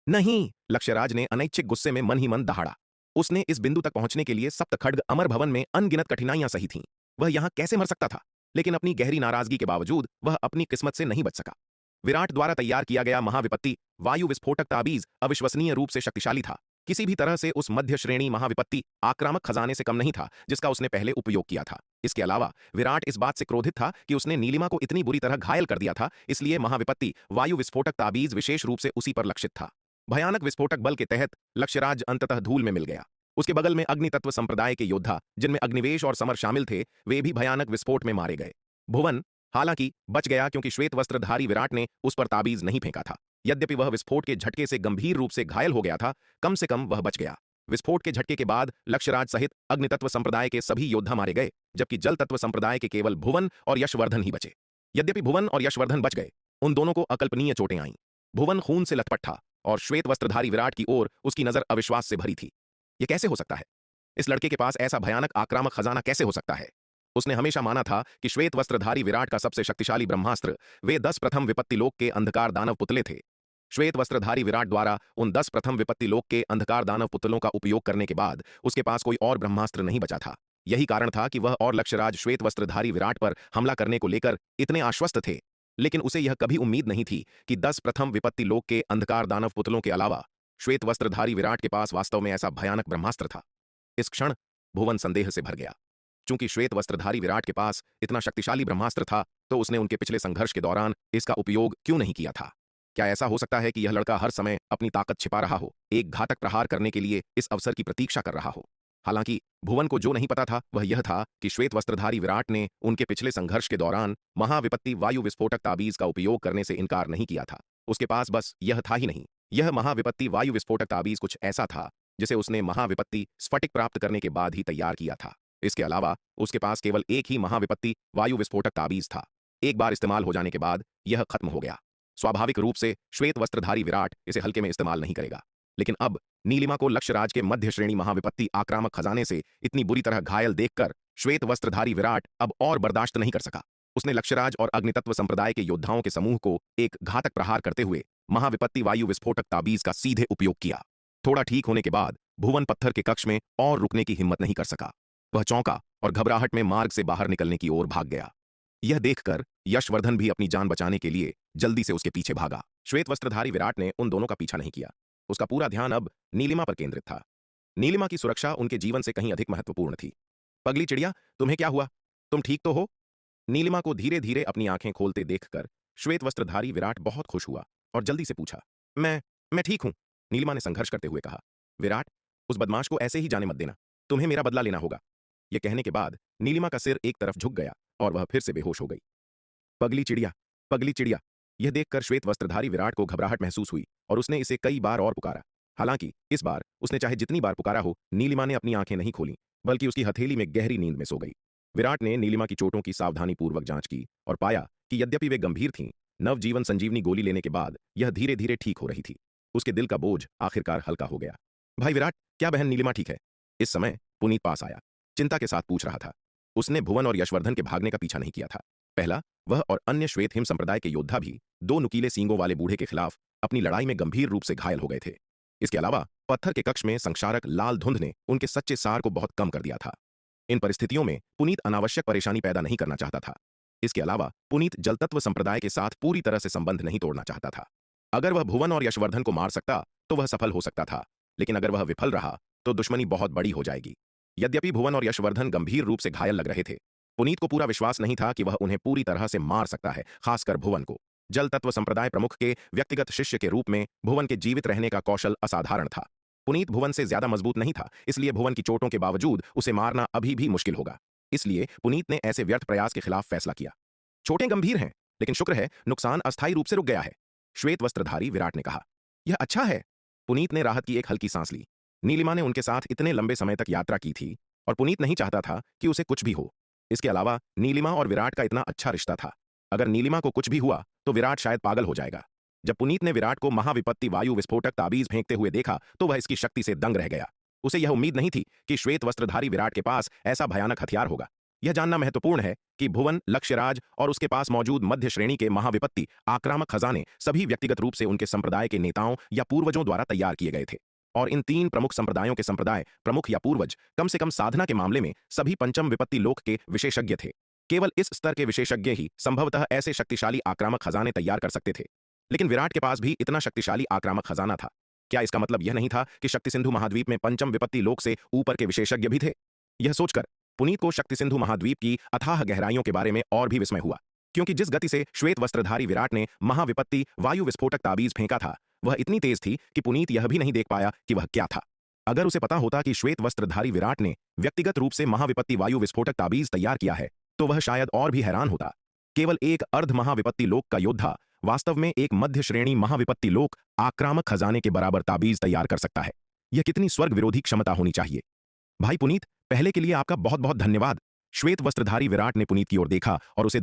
S1: नहीं! लक्ष्यराज ने अनैच्छिक गुस्से में मन ही मन दहाड़ा। उसने इस बिंदु तक पहुंचने के लिए सप्त खड्ग अमर भवन में अनगिनत कठिनाइयां सही थीं। वह यहां कैसे मर सकता था? लेकिन अपनी गहरी नाराजगी के बावजूद वह अपनी किस्मत से नहीं बच सका। विराट द्वारा तैयार किया गया महाविपत्ति वायु विस्फोटक ताबीज अविश्वसनीय रूप से शक्तिशाली था। किसी भी तरह से उस मध्य श्रेणी महाविपत्ति आक्रामक खजाने से कम नहीं था जिसका उसने पहले उपयोग किया था। इसके अलावा विराट इस बात से क्रोधित था कि उसने नीलिमा को इतनी बुरी तरह घायल कर दिया था, इसलिए महाविपत्ति वायु विस्फोटक ताबीज विशेष रूप से उसी पर लक्षित था। भयानक विस्फोटक बल के तहत लक्ष्यराज अंततः धूल में मिल गया। उसके बगल में अग्नि तत्व संप्रदाय के योद्धा, जिनमें अग्निवेश और समर शामिल थे, वे भी भयानक विस्फोट में मारे गए। भुवन हालांकि बच गया, क्योंकि श्वेत वस्त्रधारी विराट ने उस पर ताबीज नहीं फेंका था। यद्यपि वह विस्फोट के झटके से गंभीर रूप से घायल हो गया था, कम से कम वह बच गया। विस्फोट के झटके के बाद लक्ष्यराज सहित अग्नितत्व संप्रदाय के सभी योद्धा मारे गए, जबकि जल तत्व संप्रदाय के केवल भुवन और यशवर्धन ही बचे। यद्यपि भुवन और यशवर्धन बच गए, उन दोनों को अकल्पनीय चोटें आईं। भुवन खून से लथपथ था और श्वेत वस्त्रधारी विराट की ओर उसकी नजर अविश्वास से भरी थी। यह कैसे हो सकता है? इस लड़के के पास ऐसा भयानक आक्रामक खजाना कैसे हो सकता है? उसने हमेशा माना था कि श्वेत वस्त्रधारी विराट का सबसे शक्तिशाली ब्रह्मास्त्र वे 10 प्रथम विपत्ति लोक के अंधकार दानव पुतले थे। श्वेत वस्त्रधारी विराट द्वारा उन 10 प्रथम विपत्ति लोक के अंधकार दानव पुतलों का उपयोग करने के बाद उसके पास कोई और ब्रह्मास्त्र नहीं बचा था। यही कारण था कि वह और लक्ष्यराज श्वेत वस्त्रधारी विराट पर हमला करने को लेकर इतने आश्वस्त थे। लेकिन उसे यह कभी उम्मीद नहीं थी कि 10 प्रथम विपत्ति लोक के अंधकार दानव पुतलों के अलावा श्वेत वस्त्रधारी विराट के पास वास्तव में ऐसा भयानक ब्रह्मास्त्र था। इस क्षण भुवन संदेह से भर गया। चूंकि श्वेत वस्त्रधारी विराट के पास इतना शक्तिशाली ब्रह्मास्त्र था, तो उसने उनके पिछले संघर्ष के दौरान इसका उपयोग क्यों नहीं किया था? क्या ऐसा हो सकता है कि यह लड़का हर समय अपनी ताकत छिपा रहा हो, एक घातक प्रहार करने के लिए इस अवसर की प्रतीक्षा कर रहा हो? हालांकि भुवन को जो नहीं पता था वह यह था कि श्वेत वस्त्रधारी विराट ने उनके पिछले संघर्ष के दौरान महाविपत्ति वायु विस्फोटक ताबीज का उपयोग करने से इनकार नहीं किया था। उसके पास बस यह था ही नहीं, यह महाविपत्ति वायु विस्फोटक ताबीज कुछ ऐसा था जिसे उसने महाविपत्ति स्फटिक प्राप्त करने के बाद ही तैयार किया था। इसके अलावा उसके पास केवल एक ही महाविपत्ति वायु विस्फोटक ताबीज था। एक बार इस्तेमाल हो जाने के बाद यह खत्म हो गया। स्वाभाविक रूप से श्वेत वस्त्रधारी विराट इसे हल्के में इस्तेमाल नहीं करेगा। लेकिन अब नीलिमा को लक्ष्यराज के मध्य श्रेणी महाविपत्ति आक्रामक खजाने से इतनी बुरी तरह घायल देखकर श्वेत वस्त्रधारी विराट अब और बर्दाश्त नहीं कर सका। उसने लक्ष्यराज और अग्नितत्व संप्रदाय के योद्धाओं के समूह को एक घातक प्रहार करते हुए महाविपत्ति वायु विस्फोटक ताबीज का सीधे उपयोग किया। थोड़ा ठीक होने के बाद भुवन पत्थर के कक्ष में और रुकने की हिम्मत नहीं कर सका। वह चौंका और घबराहट में मार्ग से बाहर निकलने की ओर भाग गया। यह देखकर यशवर्धन भी अपनी जान बचाने के लिए जल्दी से उसके पीछे भागा। श्वेत वस्त्रधारी विराट ने उन दोनों का पीछा नहीं किया। उसका पूरा ध्यान अब नीलिमा पर केंद्रित था। नीलिमा की सुरक्षा उनके जीवन से कहीं अधिक महत्वपूर्ण थी। पगली चिड़िया, तुम्हें क्या हुआ? तुम ठीक तो हो? नीलिमा को धीरे धीरे अपनी आंखें खोलते देखकर श्वेत वस्त्रधारी विराट बहुत खुश हुआ और जल्दी से पूछा। मैं ठीक हूं, नीलिमा ने संघर्ष करते हुए कहा। विराट, उस बदमाश को ऐसे ही जाने मत देना, तुम्हें मेरा बदला लेना होगा। यह कहने के बाद नीलिमा का सिर एक तरफ झुक गया और वह फिर से बेहोश हो गई। पगली चिड़िया, पगली चिड़िया, यह देखकर श्वेत वस्त्रधारी विराट को घबराहट महसूस हुई और उसने इसे कई बार और पुकारा। हालांकि इस बार उसने चाहे जितनी बार पुकारा हो, नीलिमा ने अपनी आंखें नहीं खोली, बल्कि उसकी हथेली में गहरी नींद में सो गई। विराट ने नीलिमा की चोटों की सावधानीपूर्वक जांच की और पाया कि यद्यपि वे गंभीर थीं, नवजीवन संजीवनी गोली लेने के बाद यह धीरे धीरे ठीक हो रही थी। उसके दिल का बोझ आखिरकार हल्का हो गया। भाई विराट, क्या बहन नीलिमा ठीक है? इस समय पुनीत पास आया, चिंता के साथ पूछ रहा था। उसने भुवन और यशवर्धन के भागने का पीछा नहीं किया था। पहला, वह और अन्य श्वेत हिम संप्रदाय के योद्धा भी 2 नुकीले सींगों वाले बूढ़े के खिलाफ अपनी लड़ाई में गंभीर रूप से घायल हो गए थे। इसके अलावा पत्थर के कक्ष में संक्षारक लाल धुंध ने उनके सच्चे सार को बहुत कम कर दिया था। इन परिस्थितियों में पुनीत अनावश्यक परेशानी पैदा नहीं करना चाहता था। इसके अलावा पुनीत जलतत्व संप्रदाय के साथ पूरी तरह से संबंध नहीं तोड़ना चाहता था। अगर वह भुवन और यशवर्धन को मार सकता तो वह सफल हो सकता था, लेकिन अगर वह विफल रहा तो दुश्मनी बहुत बड़ी हो जाएगी। यद्यपि भुवन और यशवर्धन गंभीर रूप से घायल लग रहे थे, पुनीत को पूरा विश्वास नहीं था कि वह उन्हें पूरी तरह से मार सकता है, खासकर भुवन को। जल तत्व संप्रदाय प्रमुख के व्यक्तिगत शिष्य के रूप में भुवन के जीवित रहने का कौशल असाधारण था। पुनीत भुवन से ज्यादा मजबूत नहीं था, इसलिए भुवन की चोटों के बावजूद उसे मारना अभी भी मुश्किल होगा। इसलिए पुनीत ने ऐसे व्यर्थ प्रयास के खिलाफ फैसला किया। चोटें गंभीर हैं, लेकिन शुक्र है नुकसान अस्थायी रूप से रुक गया है, श्वेत वस्त्रधारी विराट ने कहा। यह अच्छा है। पुनीत ने राहत की एक हल्की सांस ली। नीलिमा ने उनके साथ इतने लंबे समय तक यात्रा की थी और पुनीत नहीं चाहता था कि उसे कुछ भी हो। इसके अलावा नीलिमा और विराट का इतना अच्छा रिश्ता था। अगर नीलिमा को कुछ भी हुआ तो विराट शायद पागल हो जाएगा। जब पुनीत ने विराट को महाविपत्ति वायु विस्फोटक ताबीज फेंकते हुए देखा तो वह इसकी शक्ति से दंग रह गया। उसे यह उम्मीद नहीं थी कि श्वेत वस्त्रधारी विराट के पास ऐसा भयानक हथियार होगा। यह जानना महत्वपूर्ण है कि भुवन, लक्ष्यराज और उसके पास मौजूद मध्य श्रेणी के महाविपत्ति आक्रामक खजाने सभी व्यक्तिगत रूप से उनके संप्रदाय के नेताओं या पूर्वजों द्वारा तैयार किए गए थे। और इन 3 प्रमुख संप्रदायों के संप्रदाय प्रमुख या पूर्वज कम से कम साधना के मामले में सभी पंचम विपत्ति लोक के विशेषज्ञ थे। केवल इस स्तर के विशेषज्ञ ही संभवतः ऐसे शक्तिशाली आक्रामक खजाने तैयार कर सकते थे। लेकिन विराट के पास भी इतना शक्तिशाली आक्रामक खजाना था। क्या इसका मतलब यह नहीं था कि शक्ति सिंधु महाद्वीप में पंचम विपत्ति लोक से ऊपर के विशेषज्ञ भी थे? यह सोचकर पुनीत को शक्ति सिंधु महाद्वीप की अथाह गहराइयों के बारे में और भी विस्मय हुआ, क्योंकि जिस गति से श्वेत वस्त्रधारी विराट ने महाविपत्ति वायु विस्फोटक ताबीज फेंका था वह इतनी तेज थी कि पुनीत यह भी नहीं देख पाया कि वह क्या था। अगर उसे पता होता कि श्वेत वस्त्रधारी विराट ने व्यक्तिगत रूप से महाविपत्ति वायु विस्फोटक ताबीज तैयार किया है तो वह शायद और भी हैरान होता। केवल एक अर्ध महाविपत्ति लोक का योद्धा वास्तव में एक मध्य श्रेणी महाविपत्ति लोक आक्रामक खजाने के बराबर ताबीज तैयार कर सकता है। यह कितनी स्वर्ग विरोधी क्षमता होनी चाहिए। भाई पुनीत, पहले के लिए आपका बहुत बहुत धन्यवाद। श्वेत वस्त्रधारी विराट ने पुनीत की ओर देखा और उसे